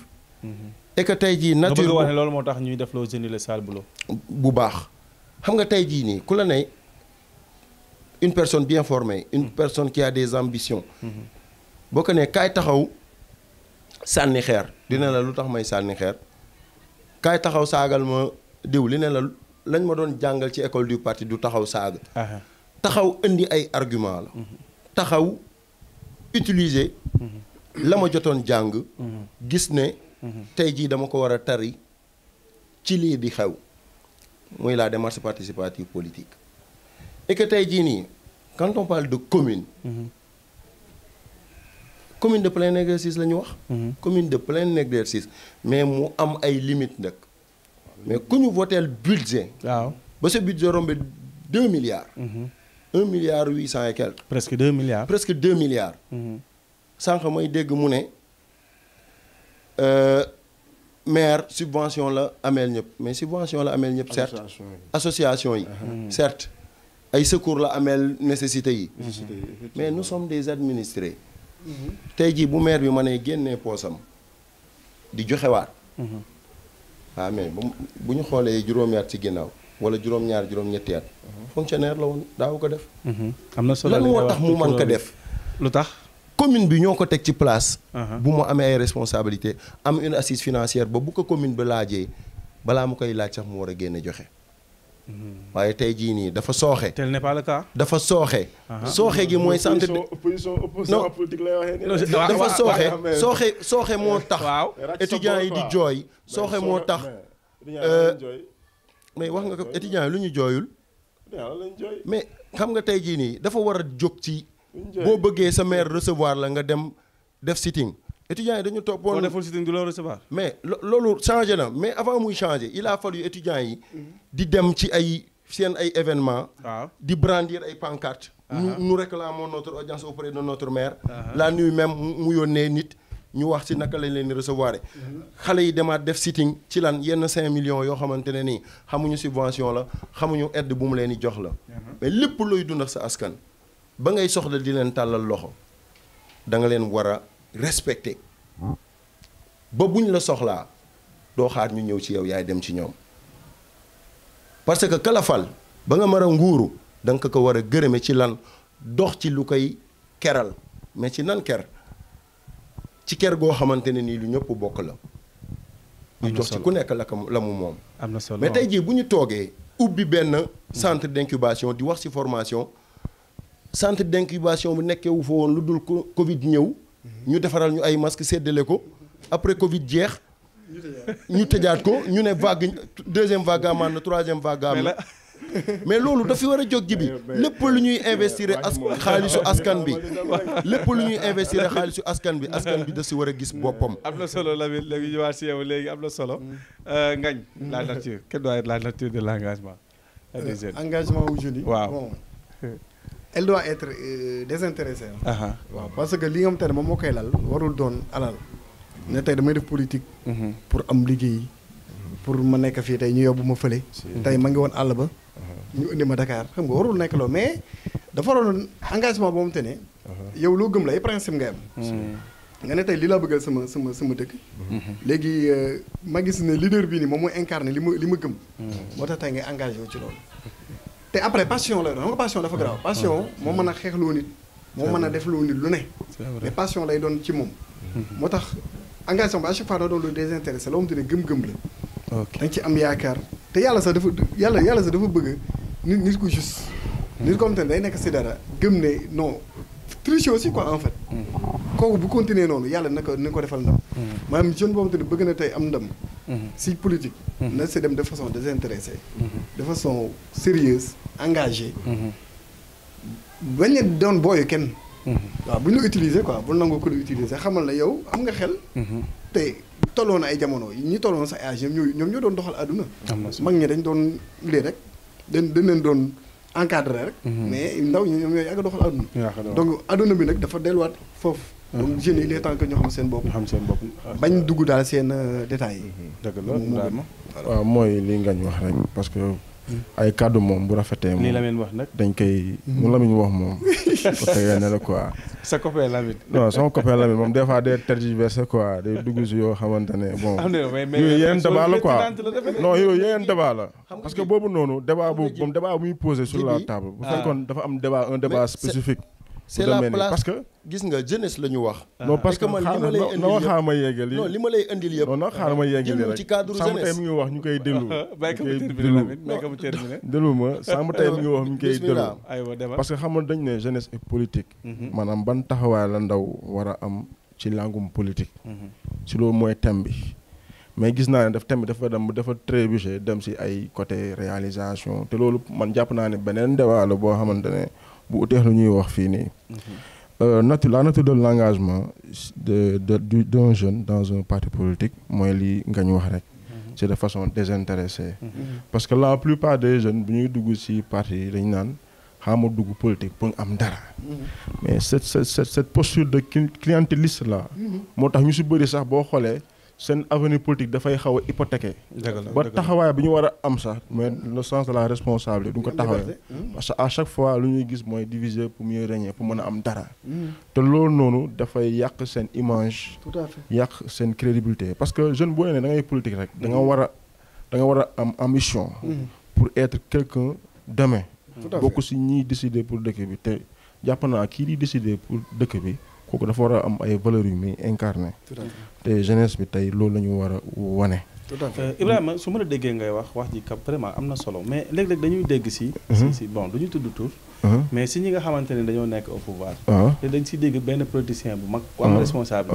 [SPEAKER 4] et que tey jii nature
[SPEAKER 1] nga bëgg wax ne loolu moo tax ñuy def loo jeunes le sale boulot
[SPEAKER 4] bu baax xam nga tey jii nii ku la ne une personne bien formée une personne qui a des ambitions boo ko ne kaay taxaw sànni xeer dina la lu tax may sànni xeer kaay taxaw saagal ma diw li ne la lañ ma doon jàngal ci école du parti du taxaw saaga taxaw indi ay argument la taxaw utiliser la ma jotoon jàng gis ne tey jii dama ko war a tari ci lii di xew muy la démarche participative politique et que tey jii nii quand on parle de commune commune de plein exercice la ñu wax commune de plein exercice mais mu am ay limites nag mais ku ñu voteel budget
[SPEAKER 1] waaw
[SPEAKER 4] ba sa budget rombe 2 milliards 1 milliard 800 et quelques
[SPEAKER 1] presque 2 milliards
[SPEAKER 4] presque 2 milliards sànq may dégg mu ne maire subvention la ameel ñëpp mais subvention la ameel ñëpp certes association yi certes ay secours la ameel nécessité yi mais nous sommes des administrés tey jii bu maire bi ma ne génnee poosam di joxewaat waaw mais bu ñu xoolee juróomi at ci ginnaaw wala juróom-ñaar juróom-ñetti at fonctionnaire la woon daaw ko def
[SPEAKER 1] am na solo
[SPEAKER 4] lan moo tax mu man ko def
[SPEAKER 1] lu tax
[SPEAKER 4] commune bi ñoo ko teg ci place bu mu amee ay responsabilité am une assise financière ba bu ko commune ba laajee balaa mu koy laaj sax mu war a génne joxe waaye tey jii nii dafa sooxe
[SPEAKER 1] tel n'est pas le cas
[SPEAKER 4] dafa sooxe sooxe gi mooy santé
[SPEAKER 2] opposition politique lay waxee
[SPEAKER 4] dafa sooxe moo tax étudiants yi di jooy sooxe moo tax mais wax nga ko étudiants yi lu ñu jooyul mais xam nga tey jii nii dafa war a jóg ci boo bëggee sa maire recevoir la nga dem def sitting étudiants yi dañu toppoon.
[SPEAKER 1] boo deful sitting du la recevoir.
[SPEAKER 4] mais loolu changé na mais avant muy changé il a fallu étudiants yi di dem ci ay seen ay événements.
[SPEAKER 1] waaw
[SPEAKER 4] di brandir ay pancartes. nous réclamons notre audience auprès de notre maire. la nuit même mu yónnee nit ñu wax ci naka lañ leen di recevoir. xale yi demaat def sitting ci lan yenn 5 millions yoo xamante ne nii xamuñu subvention la xamuñu aide bu mu leen di jox la. mais lépp looy dund ak sa askan. ba ngay soxla di leen tàllal loxo da nga leen war a respecter ba buñ la soxlaa doo xaar ñu ñëw ci yow yaay dem ci ñoom parce que kalafal ba nga mën a nguuru da nga ko war a gërëme ci lan dox ci lu koy keral mais ci nan ker ci ker goo xamante ne nii lu ñëpp bokk la. ñu jox ci ku nekk la mu moom.
[SPEAKER 1] am na solo
[SPEAKER 4] mais tey jii bu ñu toogee ubbi benn centre d'incubation di wax ci formation. centre d'incubation bu nekkee wu fa woon lu dul Covid ñëw ñu defaral ñu ay masques séddale ko après Covid jeex ñu tëjaat ko ñu ne vague deuxième vague am na troisième vague am na mais loolu dafa war a jóg ji bi lépp lu ñuy investir xaalisu askan bi lépp lu ñuy investir xaalisu askan bi da si war a gis boppam.
[SPEAKER 1] am na solo Lamine léegi ñu waat si yow léegi am na solo Ngagne la nature quelle doit être la nature de l'engagement des jeunes.
[SPEAKER 3] engagement wu jeunes yi
[SPEAKER 1] waaw.
[SPEAKER 3] elle doit être désintéressée. waaw parce que li nga xamante ne moom moo koy lal warul doon alal ne tey damay def politique. pour am liggéey pour ma nekk fii tey ñu yóbbu ma fële. tey ma ngi woon àll ba. ñu indi ma Dakar xam nga warul nekk loolu mais dafa waroon engagement boo xamante ne. yow loo gëm la ay principe nga am. nga ne tey li laa bëggal sama dëkk. léegi ma gis ne leader bii nii moom mooy incarné li ma gëm. moo tax tey ngay engagé wu ci loolu. te après passion lay doon xam nga passion dafa garaaw. passion moo mën a xeexloo nit. moo mën a def loo nit lu ne. mais passion lay doon ci moom. moo tax engagement bi à chaque fois da doon lu désintéressé loo xamante ne gëm-gëm la. ok da nga ci am yaakaar te yàlla sax dafa bëgg nit ku juste. nit ko xamante ne day nekk si dara gëm ne non. tricher aussi quoi en fait. kooku bu continuer noonu yàlla na ko defal ndam. maanaam jeune boobu tamit bëgg na tey am ndam. si politique. na si dem de façon désintéressée. de façon sérieuse engagée. bañ a doon booyu kenn. waaw bu ñu la utiliser quoi bu nangoo ko la utiliser xamal na yow am nga xel. te tolloon na ay jamono yi ñi tolloon sa âge ñoom ñoo doon doxal àdduna. mag ñi dañ doon lii rek dañ leen doon. encadré rek. mais ndaw ñi ñoom ñooy yàgg a doxal àdduna. donc àdduna bi nag dafa delluwaat foofu. donc jeunes yi il est temps que ñu xam seen bopp. bañ dugg daal seen détails yi.
[SPEAKER 1] dëgg la
[SPEAKER 2] waaw mooy li ngañ wax rek parce que. ay kàddu moom bu rafetee.
[SPEAKER 1] lii Lamine wax nag.
[SPEAKER 2] dañ koy mu Lamine wax moom. ko tegee ne la quoi.
[SPEAKER 1] sa copain Lamine.
[SPEAKER 2] non sama copain Lamine moom des fois day tergiversé quoi day dugg si yoo xamante ne bon. yooyu yeneen débat la quoi non yooyu yeneen débat la. parce que boobu noonu débat boobu moom débat muy posé sur la table. bu fekkoon dafa am un débat spécifique.
[SPEAKER 4] c'est la place
[SPEAKER 2] parce que
[SPEAKER 4] gis nga jeunesse la ñu wax.
[SPEAKER 2] non parce que man xaaral ma yeggali.
[SPEAKER 4] non li ma lay indil yëpp.
[SPEAKER 2] non xaaral ma yeggali rek
[SPEAKER 4] ci cadre
[SPEAKER 2] sàmm tey mi ngi wax ñu koy déglu. déglu ma sàmm tey mi ngi wax ñu koy déglu. parce que xam nga dañ ne jeunesse et politique. maanaam ban taxawaay la ndaw war a am ci langum politique. si loolu mooy thème bi. mais gis naa ne thème bi dafa trébuché dem si ay côté réalisation te loolu man jàpp naa ne beneen débat la boo xamante ne. bu uteex lu ñuy wax fii nii la nature de l'engagement d'un jeune dans un parti politique mooy li nga ñu wax rek c'est de façon désintéressée parce que la plupart des jeunes bu ñuy dugg ci parti yi dañ naan xaama dugg politique pour am dara mais cette posture de clientéliste là moo tax ñu ci bëri sax boo xoolee seen avenir politique dafay xaw a hypothéqué ba taxawaay bi ñu war a am sax mais le sens de la responsabilité duñ ko taxawee parce que à chaque fois lu ñuy gis mooy diviser pour mieux régner pour mën a am dara te loolu noonu dafay yàq seen image yàq seen crédibilité parce que jeune boo nee da ngay politique rek da nga war a am ambition pour être quelqu'un demain bokk si ñiy décider pour dëkk bi te jàpp naa kii di décider pour dëkk bi kooku dafa war a am ay valeurs yu muy incarné te jeunesse bi tey loolu la ñu war a wane.
[SPEAKER 1] Ibrahima su ma la déggee ngay wax ji kam vraiment am na solo mais léeg-léeg dañuy dégg si bon du ñu tudd tur mais si ñi nga xamante ne dañoo nekk au pouvoir te dañ si dégg benn politicien bu mag ku am responsable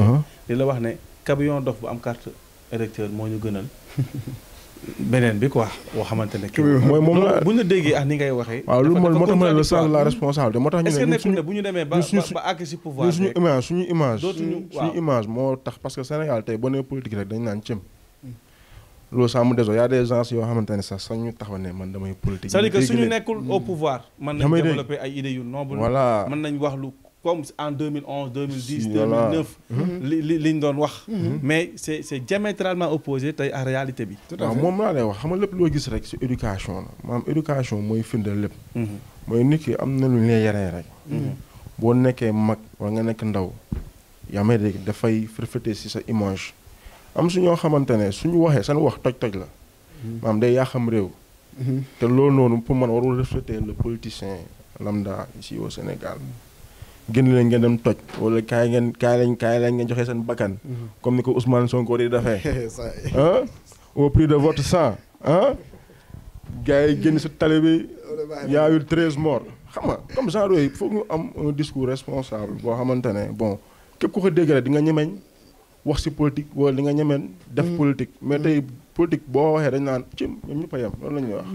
[SPEAKER 1] di la wax ne camion dof bu am carte électeur moo ñu gënal beneen bi quoi boo xamante ne
[SPEAKER 2] mooy moom la
[SPEAKER 1] bu ñu la déggee ni ngay waxee
[SPEAKER 2] waaw lu moo tax ma ne le sens de la responsabilité moo tax ñu
[SPEAKER 1] est-ce que nekkul ne bu ñu demee ba àgg si pouvoir
[SPEAKER 2] suñu image moo tax parce que Sénégal tey boo nee politique rek dañ naan cëm loolu ça me désole y a des gens yoo xamante ne sax ñu taxaw ne man damay politique
[SPEAKER 1] c'est-à-dire que suñu nekkul au pouvoir mën nañ développer ay idées yu noble
[SPEAKER 2] voilà
[SPEAKER 1] mën nañ wax lu comme en 2011 2010 2009 liñ doon wax mais c'est diamétralement opposé tey à réalité bi
[SPEAKER 2] waaw moom laa lay wax xam nga lépp loo gis rek ci éducation la maanaam éducation mooy firndeel lépp mooy nit ki am na lu ñu lay yaree rek boo nekkee mag wala nga nekk ndaw yaa may dégg dafay refléter ci sa image am su ñoo xamante ne suñu waxee seen wax toj-toj la maanaam day yàqam réew te loolu noonu pour man warul refléter le politicien lambda ici au Sénégal génn leen ngeen dem toj wala kaay leen ngeen joxe seen bakkan comme ni ko Ousmane Sonko di defee au prix de votre sang gars yi génn si tali bi y a eu 13 morts xam nga comme genre yooyu foog ñu am un discours responsable boo xamante ne bon képp ku ko dégg rek di nga ñemeñ wax si politique wala di nga ñemeñ def politique mais tey politique boo waxee dañ naan ci ñoom ñëpp a yem loolu la ñuy wax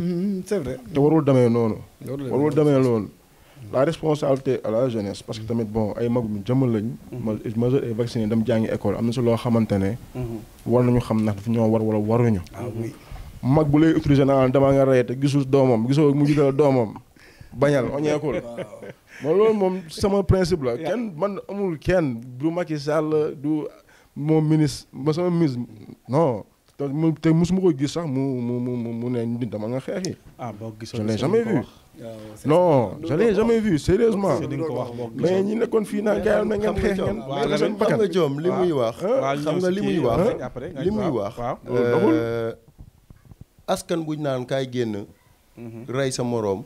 [SPEAKER 3] c'est vrai
[SPEAKER 2] te warul demee noonu la responsabilité à la jeunesse parce que tamit bon ay magum jëmal lañ majeur et vacciné dem jàngi école am na si loo xamante ne war nañu xam ndax dafa ñoo war wala waruñu mag bu lay utiliser naan dama nga rey te gisoo mu jiital doomam bañal oñeekul moom loolu moom sama principe la kenn man amul kenn du Macky Sall du moom ministre ba sama ministre non te musuma ko gis sax mu ne nit dama nga xeex yi.
[SPEAKER 1] boo gisoon
[SPEAKER 2] je l'ai jamais vu. non je l'ai jamais vu sérieusement. mais ñi nekkoon fii naan gars yi na ngeen xeex ngeen.
[SPEAKER 4] xam nga Diome li muy wax. xam nga li muy wax. askan buñ naan kaay génn. rey sa moroom.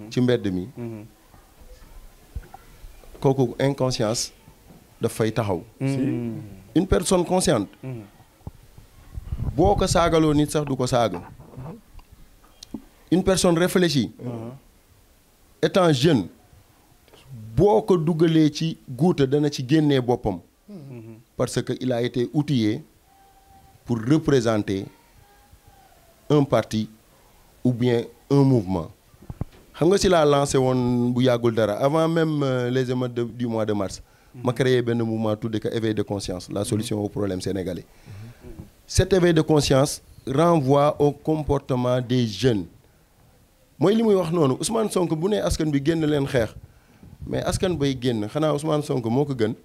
[SPEAKER 4] ci mbedd mi. kooku inconscience daf fay taxaw. une personne consciente. boo ko saagaloo nit sax du ko saaga. une personne réfléchie. étant jeune. boo ko dugalee ci guuta dana ci génnee boppam. parce que il a été outillé pour représenter un parti ou bien un mouvement. xam nga si laa lancé woon bu yàggul dara avant même les émeutes du mois de mars. ma créé benn mouvement tuddee ko éveil de conscience la solution au problème sénégalais. cet éveil de conscience renvoie au comportement des jeunes. mooy li muy wax noonu Ousmane Sonko bu nee askan bi génn leen xeex mais askan bay génn xanaa Ousmane Sonko moo ko gën.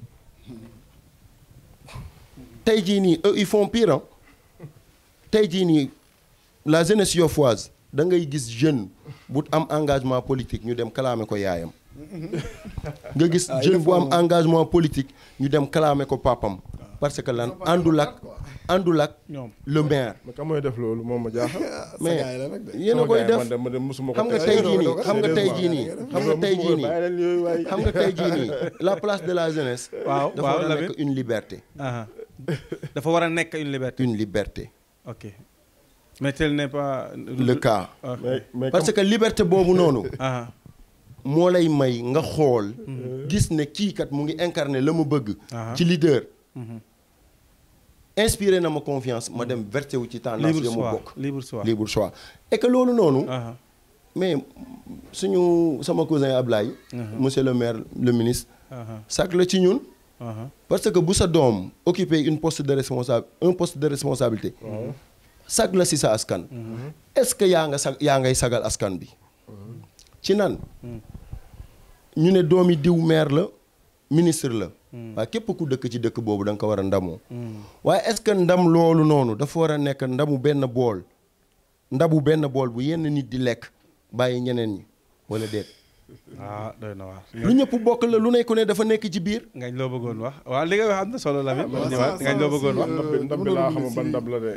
[SPEAKER 4] tey jii nii eux ils font pire. tey jii nii la jeunesse yofoise da ngay gis jeune bu am engagement politique ñu dem kalaame ko yaayam. nga gis jeune bu am engagement politique ñu dem kalaame ko papam parce que lan àndul ak le maire.
[SPEAKER 2] mais kan mooy def loolu moom ma jaaxal.
[SPEAKER 4] mais yéen a koy def xam nga tey jii nii xam nga tey jii nii la place de la jeunesse. dafa war a nekk une liberté.
[SPEAKER 1] dafa war a nekk une liberté.
[SPEAKER 4] une liberté.
[SPEAKER 1] ok mais tel n'est pas
[SPEAKER 4] le cas. parce que liberté boobu noonu. moo lay may nga xool. gis ne kii kat mu ngi incarner la mu bëgg. ci leader. inspiré na ma confiance ma dem versé wu ci tendance ya mu bokk. libre choix et que loolu noonu. mais sama cousin Ablaye. monsieur le maire le ministre. sac la ci ñun. parce que bu sa doom occuper un poste de responsabilité. sag la si sa askan. est-ce que yaa ngay sagal askan bi. ci nan. ñu ne doomi diw maire la ministre la. waaye képp ku dëkk ci dëkk boobu da nga ko war a ndamoo. waaye est-ce que ndam loolu noonu dafa war a nekk ndabu benn bool bu yenn nit di lekk bàyyi ñeneen ñi wala déet.
[SPEAKER 1] doy na waar.
[SPEAKER 4] lu ñëpp bokk la lu nekk ne dafa nekk ci biir.
[SPEAKER 1] ngañ loo bëggoon wax waaw li nga wax am na solo la. ngañ loo bëggoon wax.
[SPEAKER 2] ndab bi laa xam ban ndab la de.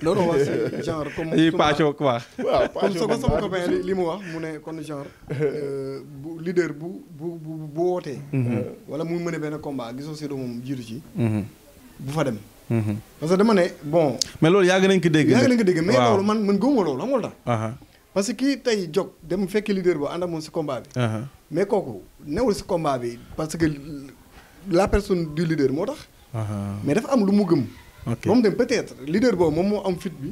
[SPEAKER 3] loolu wax genre comme
[SPEAKER 1] dañuy pàccoo quoi.
[SPEAKER 3] waaw comme sama copain li mu wax mu ne kon genre bu leader bu wootee. wala mu mën a benn combat gisoo si moom jiitu ci. bu fa dem. parce que dama ne bon.
[SPEAKER 1] mais loolu yàgg nañ ko dégg.
[SPEAKER 3] mais loolu man gëmuma loolu xam nga tax. parce que kii tey jóg dem fekk leader boo ànd ak moom si combat bi. mais kooku newul si combat bi parce que la personne du leader moo tax. mais dafa am lu mu gëm. moom dem peut-être leader boobu moom moo am fit bi.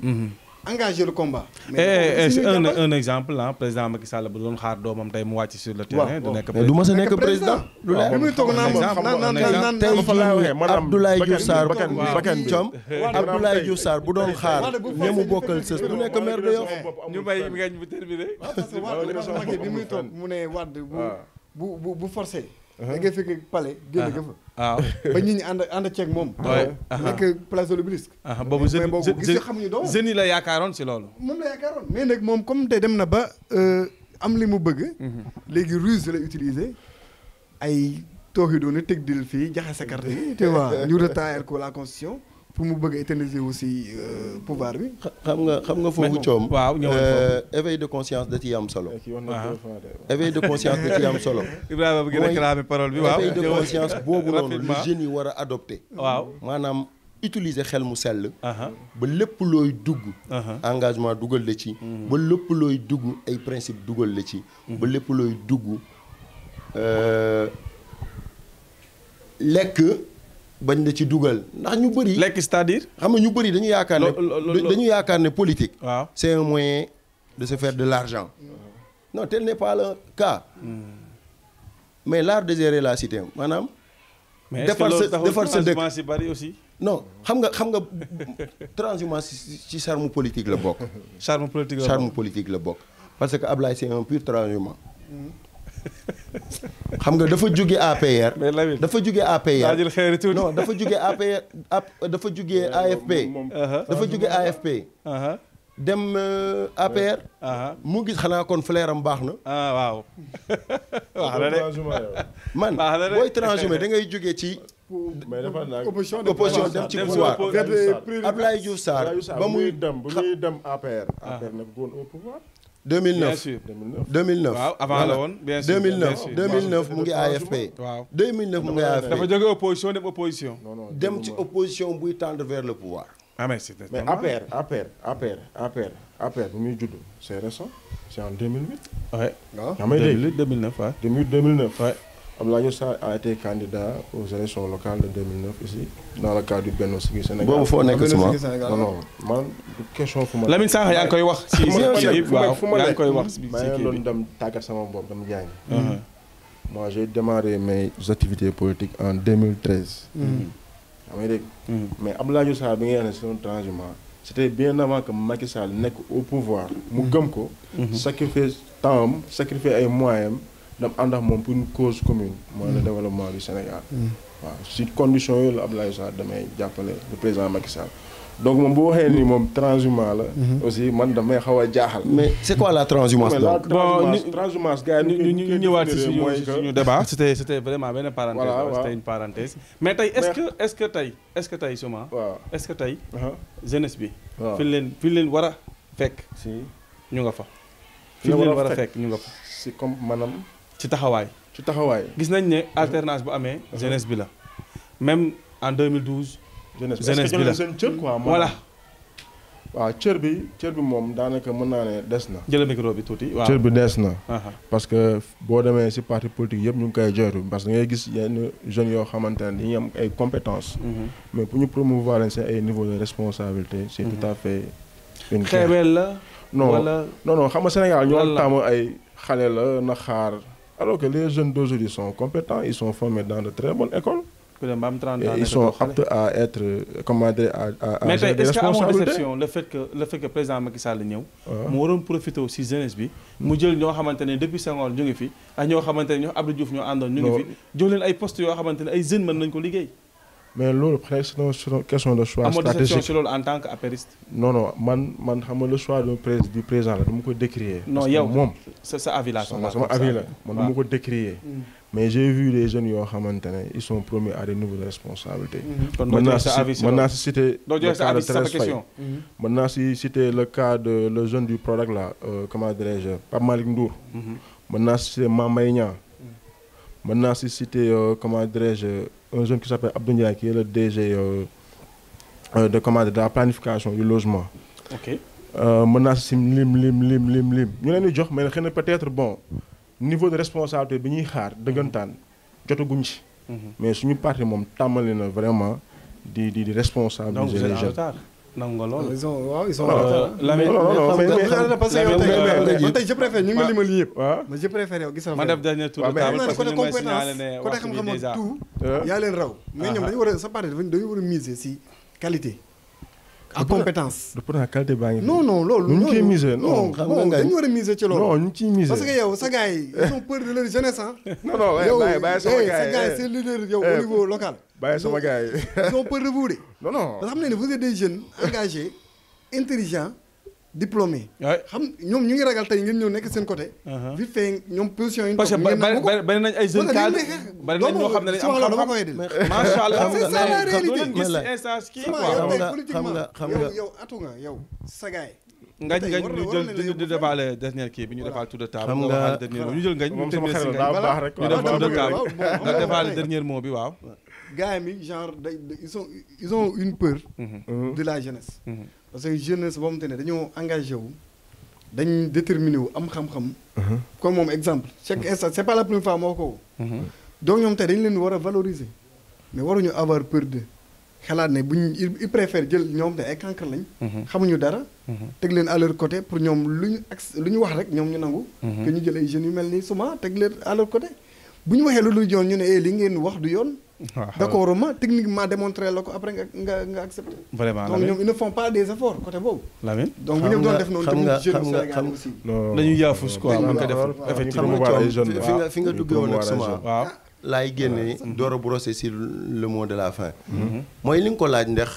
[SPEAKER 3] engagé le combat.
[SPEAKER 1] c'est un exemple président Macky Sall bu doon xaar doomam tey mu wàcc sur le terrain.
[SPEAKER 4] mais du ma sa nekk président.
[SPEAKER 3] lu leer muy toog naan
[SPEAKER 4] tey jii Abdoulaye Diouf Sarr Abdoulaye Diouf Sarr bu doon xaar ña mu bokkal sës du nekk maire de Yoff.
[SPEAKER 1] ñu bay ngañ bu terminé.
[SPEAKER 3] parce que Wade Macky bi muy toog mu ne Wade bu forcé. da ngay fekk palais génn nga fa. waaw ba nit ñi ànd ceeg moom. nekk place de l'Obélisque.
[SPEAKER 1] boobu
[SPEAKER 3] gis nga xamuñu doom
[SPEAKER 1] jeunes yi la yaakaaroon si loolu.
[SPEAKER 3] moom la yaakaaroon mais nag moom comme te dem na ba am li mu bëgg. léegi ruse la utiliser ay tooxi doona teg dil fii jaxe sa carte yi tu vois ñu retailler ko la constitution pour mu bëgg a éterniser aussi pouvoir bi.
[SPEAKER 4] xam nga foofu coom.
[SPEAKER 1] waaw
[SPEAKER 4] éveil de conscience da ciy am solo. éveil de conscience da ciy am solo.
[SPEAKER 1] Ibrahima bëgg réclamer parole bi waaw.
[SPEAKER 4] éveil de conscience boobu noonu lu jeunes yi war a adopter.
[SPEAKER 1] waaw
[SPEAKER 4] maanaam utiliser xel mu sell. ba lépp looy dugg. engagement dugal la ci. ba lépp looy dugg ay principe dugal la ci. ba lépp looy dugg lekk. bañ la ci dugal ndax ñu bëri.
[SPEAKER 1] lekk c'est-à-dire.
[SPEAKER 4] xam nga ñu bëri dañu yaakaar ne politique.
[SPEAKER 1] waaw
[SPEAKER 4] c'est un moyen de se faire de l'argent. non tel n'est pas le cas. mais l'art de gérer la cité maanaam. defar sa dëkk
[SPEAKER 1] mais bari aussi.
[SPEAKER 4] non xam nga transhumance ci charme politique la bokk.
[SPEAKER 1] charme politique
[SPEAKER 4] la bokk parce que Ablaye c'est un pur transhumant. xam nga dafa jóge APR.
[SPEAKER 1] mais Lamine
[SPEAKER 4] dafa jóge APR.
[SPEAKER 1] daa jël xeeri tuuti.
[SPEAKER 4] non dafa jóge APR dafa jóge AFP. dafa jóge AFP. dem APR. mu gis xanaa kon flair am baax na.
[SPEAKER 1] waaw. wax na de
[SPEAKER 4] man booy transhumé da ngay jóge ci. opposition dem ci pouvoir. Abdoulaye Diouf Sarr ba muy
[SPEAKER 2] dem APR. APR nekk woon au pouvoir.
[SPEAKER 4] 2009
[SPEAKER 1] bien sûr
[SPEAKER 4] 2009.
[SPEAKER 1] waaw avant la woon bien sûr
[SPEAKER 4] 2009 mu ngi AFP.
[SPEAKER 1] waaw
[SPEAKER 4] 2009 mu ngi AFP.
[SPEAKER 1] dafa jóge opposition dem opposition.
[SPEAKER 4] dem ci opposition buy tendre vers le pouvoir.
[SPEAKER 2] mais APR bu muy judd c'est récent c'est en 2008.
[SPEAKER 1] ouais.
[SPEAKER 2] yaa may dégg
[SPEAKER 1] 2009 waaw.
[SPEAKER 2] 2009.
[SPEAKER 1] ouais.
[SPEAKER 2] Abdoulaye Diouf Sarr a été candidat aux élections locales de 2009 ici dans le cadre du Benno Siggil Sénégal.
[SPEAKER 4] boobu foo nekk si ma
[SPEAKER 2] non man du question fu ma.
[SPEAKER 1] Lamine Sakho yaa ngi koy wax. si waaw yaa ngi koy wax si
[SPEAKER 2] maa ngi doon dem tàggat sama bopp dama jàngi. moi j'ai démarré mes activités politiques en 2013. yaa may dégg. mais Abdoulaye Diouf Sarr bi nga xam ne c'est un transhumant c'était bien avant que Macky Sall nekk au pouvoir. mu gëm ko. sacrifier temps am sacrifier ay moyens am. dem ànd ak moom pour une cause commune mooy le développement du Sénégal. waaw si condition yooyu la Abdoulaye Sarr damay jàppale le président Macky Sall donc moom bu waxee ni moom transhumant la. aussi man damay xaw a jaaxal.
[SPEAKER 4] mais c'est quoi la transhumance donc.
[SPEAKER 1] bon
[SPEAKER 2] transhumance gars yi
[SPEAKER 1] ñu ñëwaat si suñu débat. c'était vraiment benn parenthèse. voilà c'était une parenthèse. mais tey est-ce que tey suma.
[SPEAKER 2] waaw
[SPEAKER 1] est-ce que tey. jeunesse bi.
[SPEAKER 2] waaw
[SPEAKER 1] fi leen war a fekk.
[SPEAKER 2] si
[SPEAKER 1] ñu nga fa. fi leen war a fekk ñu nga fa.
[SPEAKER 2] si comme maanaam.
[SPEAKER 1] ci taxawaay.
[SPEAKER 2] gis
[SPEAKER 1] nañ ne alternance bu amee. jeunesse bi la même en 2012. jeunesse bi la
[SPEAKER 2] seen cër quoi.
[SPEAKER 1] voilà.
[SPEAKER 2] waaw cër bi moom daanaka mën naa ne des na.
[SPEAKER 1] jël micro bi tuuti waaw
[SPEAKER 2] cër bi des na. parce que boo demee si parti politique yëpp ñu ngi koy joytu parce que da ngay gis yenn jeunes yoo xamante ne dañuy am ay compétences. mais pour ñu promouvoir leen seen ay niveau de responsabilité. c'est tout à fait. une
[SPEAKER 1] xeebeel la.
[SPEAKER 2] non xam nga Sénégal ñoo tàmm ay xale la na xaar. alors que les jeunes d'aujourd'hui sont compétents, ils sont formés dans de très bonnes écoles. Et ils sont aptes à être, comment dire, à
[SPEAKER 1] mais
[SPEAKER 2] gérer des
[SPEAKER 1] est-ce qu'à mon
[SPEAKER 2] responsabilités.
[SPEAKER 1] déception le fait que président Macky Sall ñëw. mu waroon profiter aussi jeunesse bi. mu jël ñoo xamante ne depuis Senghor ñu ngi fi ak ñoo xamante ne ñoo Abdou Diouf ñoo àndoon ñu ngi fi. jox leen ay postes yoo xamante ne ay jeunes mën nañu ko liggéey.
[SPEAKER 2] mais loolu peut-être c'est une question de choix stratégique.
[SPEAKER 1] amoo déception ci loolu en tant que apériste.
[SPEAKER 2] non man xam nga le choix du président la dama ko décrier.
[SPEAKER 1] non yow moom sa avis la
[SPEAKER 2] sama avis la man dama ko décrier. mais j'ai vu des jeunes yoo xamante ne ils sont promis à des niveaux de responsabilité.
[SPEAKER 1] kon mën naa
[SPEAKER 2] si citer le cas de Thérèse Faye. mën naa si citer le cas de le jeune du Prodac là comment dirais-je Pape Malick Ndour. mën naa si citer Mame Mbaye Niang. mën naa si citer comment dirais-je un jeune qui s'appelle Abdou Ndiaye qui est le DG de la planification du logement.
[SPEAKER 1] ok
[SPEAKER 2] mën naa si lim ñu leen di jox mais xëy na peut-être bon niveau de responsabilité bi ñuy xaar dëggantaan jotaguñ ci. mais suñu parti moom tàmmali na vraiment di responsabiliser les jeunes.
[SPEAKER 1] nangu nga loolu.
[SPEAKER 3] ils sont mais tey je préfère ñu ngi ma limal yëpp. mais je préfère yow gis na
[SPEAKER 1] ma def dernier tour de table parce que ñu ngi signalé ne
[SPEAKER 3] côté xam-xam ak tout yaa leen raw. mais ñoom dañu war a sa parti dañu war a miser si qualité. ak compétence.
[SPEAKER 2] pourtant qualité baa ngi.
[SPEAKER 3] non loolu.
[SPEAKER 2] ñu ngi ciy miser non
[SPEAKER 3] dañu war a miser ci loolu.
[SPEAKER 2] non ñu ngi ciy miser.
[SPEAKER 3] parce que yow sa gars yi ils ont peur de leur jeunesse ah.
[SPEAKER 2] non bàyyi sama gars yi
[SPEAKER 3] sa gars yi c'est leader yow au niveau local.
[SPEAKER 2] bàyyi sama gars yi.
[SPEAKER 3] ils ont peur de vous de.
[SPEAKER 2] non
[SPEAKER 3] parce que xam ne vous êtes des jeunes engagés intelligents diplômés. xam ñoom ñu ngi ragal tey ngeen ñëw nekk seen côté. vite fait ñoom position yi.
[SPEAKER 1] parce que bari nañ ay jeunes cadres bari nañ ñoo xam ne dañu am xam-xam. macha allah
[SPEAKER 3] c'est ça la réalité.
[SPEAKER 1] gis instance kii
[SPEAKER 3] xam nga yow atu nga yow sa gars yi.
[SPEAKER 1] ngañ ñu jël di déballe dernière kii bi ñu defal tour de table.
[SPEAKER 4] xam nga
[SPEAKER 1] waxal dernier mot ñu jël ngañ.
[SPEAKER 2] moom sama xel daa baax rek.
[SPEAKER 1] ñu def tour de table nga defal dernier mot bi waaw.
[SPEAKER 3] gars yi genre ils ont une peur. de la jeunesse. parce que jeunesse boo xamante ne dañoo engagé wu dañ déterminé wu am xam-xam. comme moom exemple chaque instant c'est pas la première fois moo ko. donc ñoom tey dañu leen war a valoriser mais waruñu avoir peur de xalaat ne buñ ils préfèrent jël ñoom te ay cancre lañ. xamuñu dara. teg leen à leur côté pour ñoom lu ñu wax rek ñoom ñu nangu. que ñu jël ay jeunes yu mel ni souvent teg leen à leur côté bu ñu waxee lu dul yoon ñu ne li ngeen wax du yoon d'accord ma techniquement démontré la ko après nga accepté.
[SPEAKER 1] vraiment
[SPEAKER 3] donc ñoom ils ne font pas des efforts côté boobu.
[SPEAKER 1] Lamine
[SPEAKER 3] donc bu ñëpp doon def noonu tamit jeune Sénégal aussi.
[SPEAKER 1] dañuy yaafus quoi bu ko def
[SPEAKER 4] effectivement fi nga duggee woon ak sama
[SPEAKER 1] waaw
[SPEAKER 4] laay génne door a brosser sur le mot de la fin. mooy li nga ko laaj ndax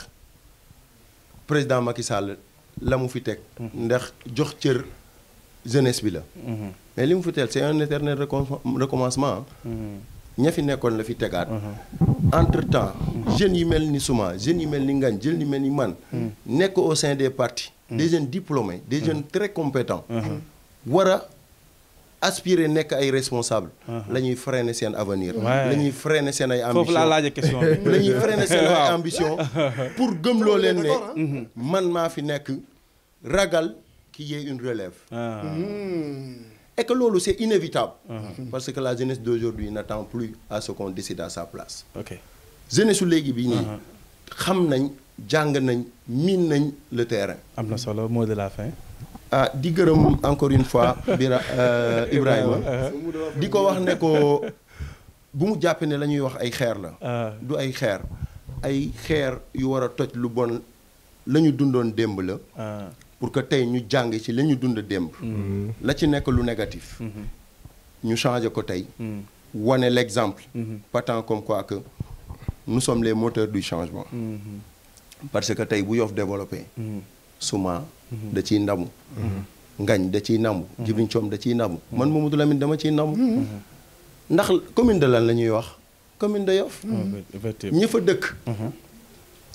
[SPEAKER 4] président Macky Sall la mu fi teg. ndax jox cër jeunesse bi la. mais li mu fi teel c'est un éternel recommencement. ña fi nekkoon la fi tegaat. entre temps jeunes yi mel ni Souma jeunes yi mel ni Ngagne jeunes yi mel ni man. nekk au sein des partis. des jeunes diplômés des jeunes très compétents. war a aspirer nekk ay responsable la ñuy freiner seen avenir. la ñuy freiner seen ay ambition
[SPEAKER 1] foofu laa laaj question bi.
[SPEAKER 4] la ñuy freiner seen ay ambition pour gëmloo leen ne man maa fi nekk ragal qu'il y ait une relève. Et que loolu c'est inévitable. Parce que la jeunesse d'aujourd'hui n'attend plus à ce qu'on décide à sa place.
[SPEAKER 1] ok
[SPEAKER 4] jeunesse su léegi bii nii xam nañ jàng nañ miin nañ le terrain.
[SPEAKER 1] am na solo mot de la fin.
[SPEAKER 4] di gërëm encore une fois Ibrahima di ko wax ne ko bu mu jàppee ne la ñuy wax ay xeer la. du ay xeer ay xeer yu war a toj lu bon la ñu dundoon démb la. pour que tey ñu jàng ci la ñu dund démb. la ci nekk lu négatif. ñu changer ko tey. wane l'exemple. patent comme quoi que nous sommes les moteurs du changement. parce que tey bu Yoff développé. Souma da ciy ndamu. Ngagne da ciy namu. Djibril Thiam da ciy namu. man Mamadou Lamine dama ciy namu. ndax commune de lan la ñuy wax commune de Yoff.
[SPEAKER 1] effectivement
[SPEAKER 4] ñi fa dëkk.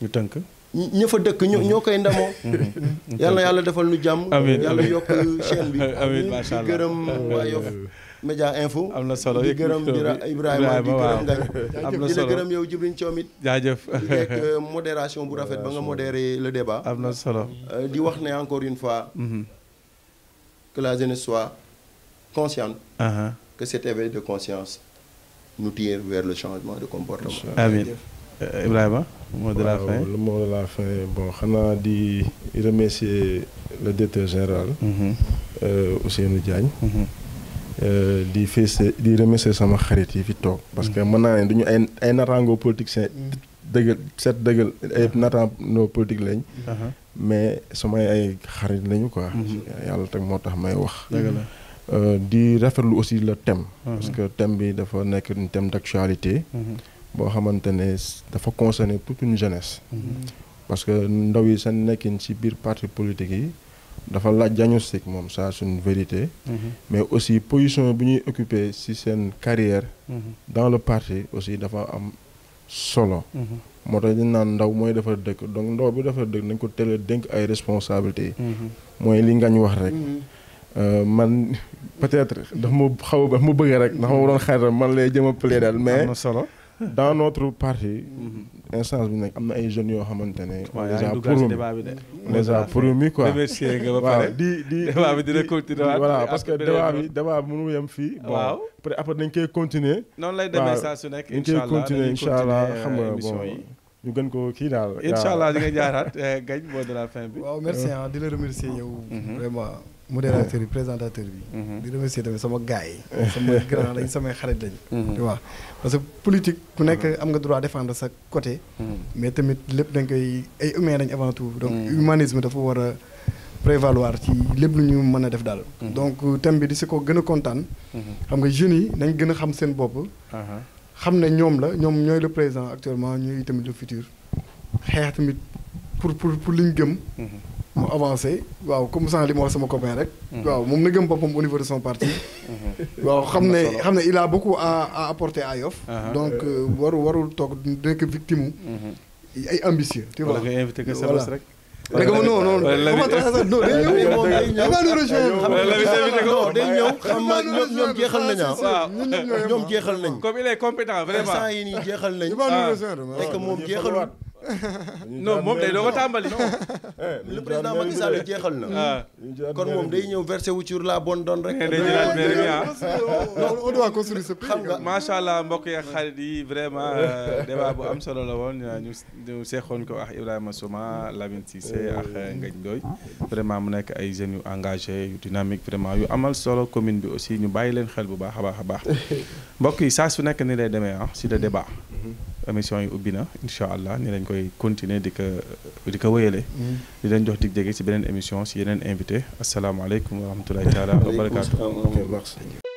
[SPEAKER 1] ñu tënk.
[SPEAKER 4] ña fa dëkk ñoo koy ndamoo. yàlla yàlla defal nu jàmm.
[SPEAKER 1] amiin
[SPEAKER 4] yàlla yokk chaîne bi.
[SPEAKER 1] amiin macha allah
[SPEAKER 4] di gërëm waa Yoff Média Info.
[SPEAKER 1] am na solo
[SPEAKER 4] di gërëm Ibrahima di gërëm Ngagne.
[SPEAKER 1] am na
[SPEAKER 4] di la
[SPEAKER 1] solo
[SPEAKER 4] gërëm yow Djibril Thiam it.
[SPEAKER 1] jaajëf.
[SPEAKER 4] di nekk modération bu rafet ba nga modérer le débat.
[SPEAKER 1] am na solo.
[SPEAKER 4] di wax ne encore une fois. que la jeunesse soit consciente. que cet éveil de conscience nous tire vers le changement de comportement.
[SPEAKER 1] amiin Ibrahima mot de la fin.
[SPEAKER 2] le mot de la fin bon xanaa di remercier le directeur général. Ousseynou Diagne. di remercier sama xarit yi fi toog. parce que mën naa ne duñu ay naataangoo politiciens dëggal ay naataangoo politique lañ. mais samay ay xarit lañu quoi. yàlla teg moo tax may wax.
[SPEAKER 1] dëgg la.
[SPEAKER 2] di rafetlu aussi le thème. parce que thème bi dafa nekk un thème d'actualité. boo xamante ne dafa concerner toute une jeunesse. parce que ndaw yi seen nekkin ci biir parti politique yi dafa laaj diagnostic moom ça c'est une vérité. mais aussi position bi ñuy occuper ci seen carrière. dans le parti aussi dafa am solo. moo tax dañ naan ndaw mooy defar dëkk donc ndaw bi defar dëkk nañ ko teel a dénk ay responsabilités. mooy li Ngagne wax rek. man peut-être dafa ma xaw a ma bëgg rek ndax ma doon xaritam man lay jëm a plaider mais.
[SPEAKER 1] am na solo.
[SPEAKER 2] dans notre parti. instance bi nag am na ay jeunes yoo xamante ne. déjà promis quoi.
[SPEAKER 1] remercier nga ba pare.
[SPEAKER 2] di
[SPEAKER 1] débat bi dina continuer.
[SPEAKER 2] voilà parce que débat bi mënu yem fii.
[SPEAKER 1] waaw
[SPEAKER 2] bon après dañ koy continuer.
[SPEAKER 1] noonu lay demee saa su nekk.
[SPEAKER 2] incha allah incha allah xam nga bon ñu gën ko kii daal.
[SPEAKER 1] incha allah di nga jaaraat Ngagne mot de la fin bi.
[SPEAKER 3] waaw merci di la remercier yow. vraiment modérateur yi présentateur bi. di remercier tamit sama gars yi. sama grand lañ samay xarit lañ. tu vois parce que politique ku nekk am nga droit défendre sa côté. mais tamit lépp dañ koy ay humains lañ avant tout. donc humanisme dafa war a prévaloir ci lépp lu ñu mën a def daal. donc thème bi di si ko gën a kontaan. xam nga jeunes yi nañ gën a xam seen bopp. xam ne ñoom la ñoom ñooy le présent actuellement ñooy tamit le futur. xeex tamit pour liñ gëm. mu avancé waaw comme ça li ma wax sama copain rek. waaw moom na gëm boppam au niveau de son parti. waaw xam ne il a beaucoup à apporter à Yoff. donc warul toog nekk victime ay ambitieux. tu vois
[SPEAKER 1] wala nga invité que Sebas rek.
[SPEAKER 3] non
[SPEAKER 4] day ñëw xam nga ñoom jeexal nañu ñoom jeexal nañu.
[SPEAKER 1] comme il est compétent vraiment.
[SPEAKER 4] instant yi nii jeexal nañu. fekk moom jeexalul.
[SPEAKER 1] non moom day doog a tàmbali.
[SPEAKER 4] le président Macky Sall jeexal na. kon moom day ñëw versé wu sur la bonne donne rek.
[SPEAKER 3] on doit construire ce pays.
[SPEAKER 4] xam nga
[SPEAKER 1] macha allah mbokk yi ak xarit yi vraiment débat bu am solo la woon ñu seexoon ko ak Ibrahima Souma Lamine Cissé ak Ngagne Ndoye vraiment mu nekk ay jeunes yu engagé yu dynamique vraiment yu amal solo commune bi aussi ñu bàyyi leen xel bu baax a baax mbokk yi saa su nekk ni lay demee si le débat émission yi ubbi na incha allah ni lañ koy continuer di ko wéyale. di leen jox dig jege ci beneen émission ci yeneen invité asalaamaaleykum wa rahmatulahi taala wa barakaatu.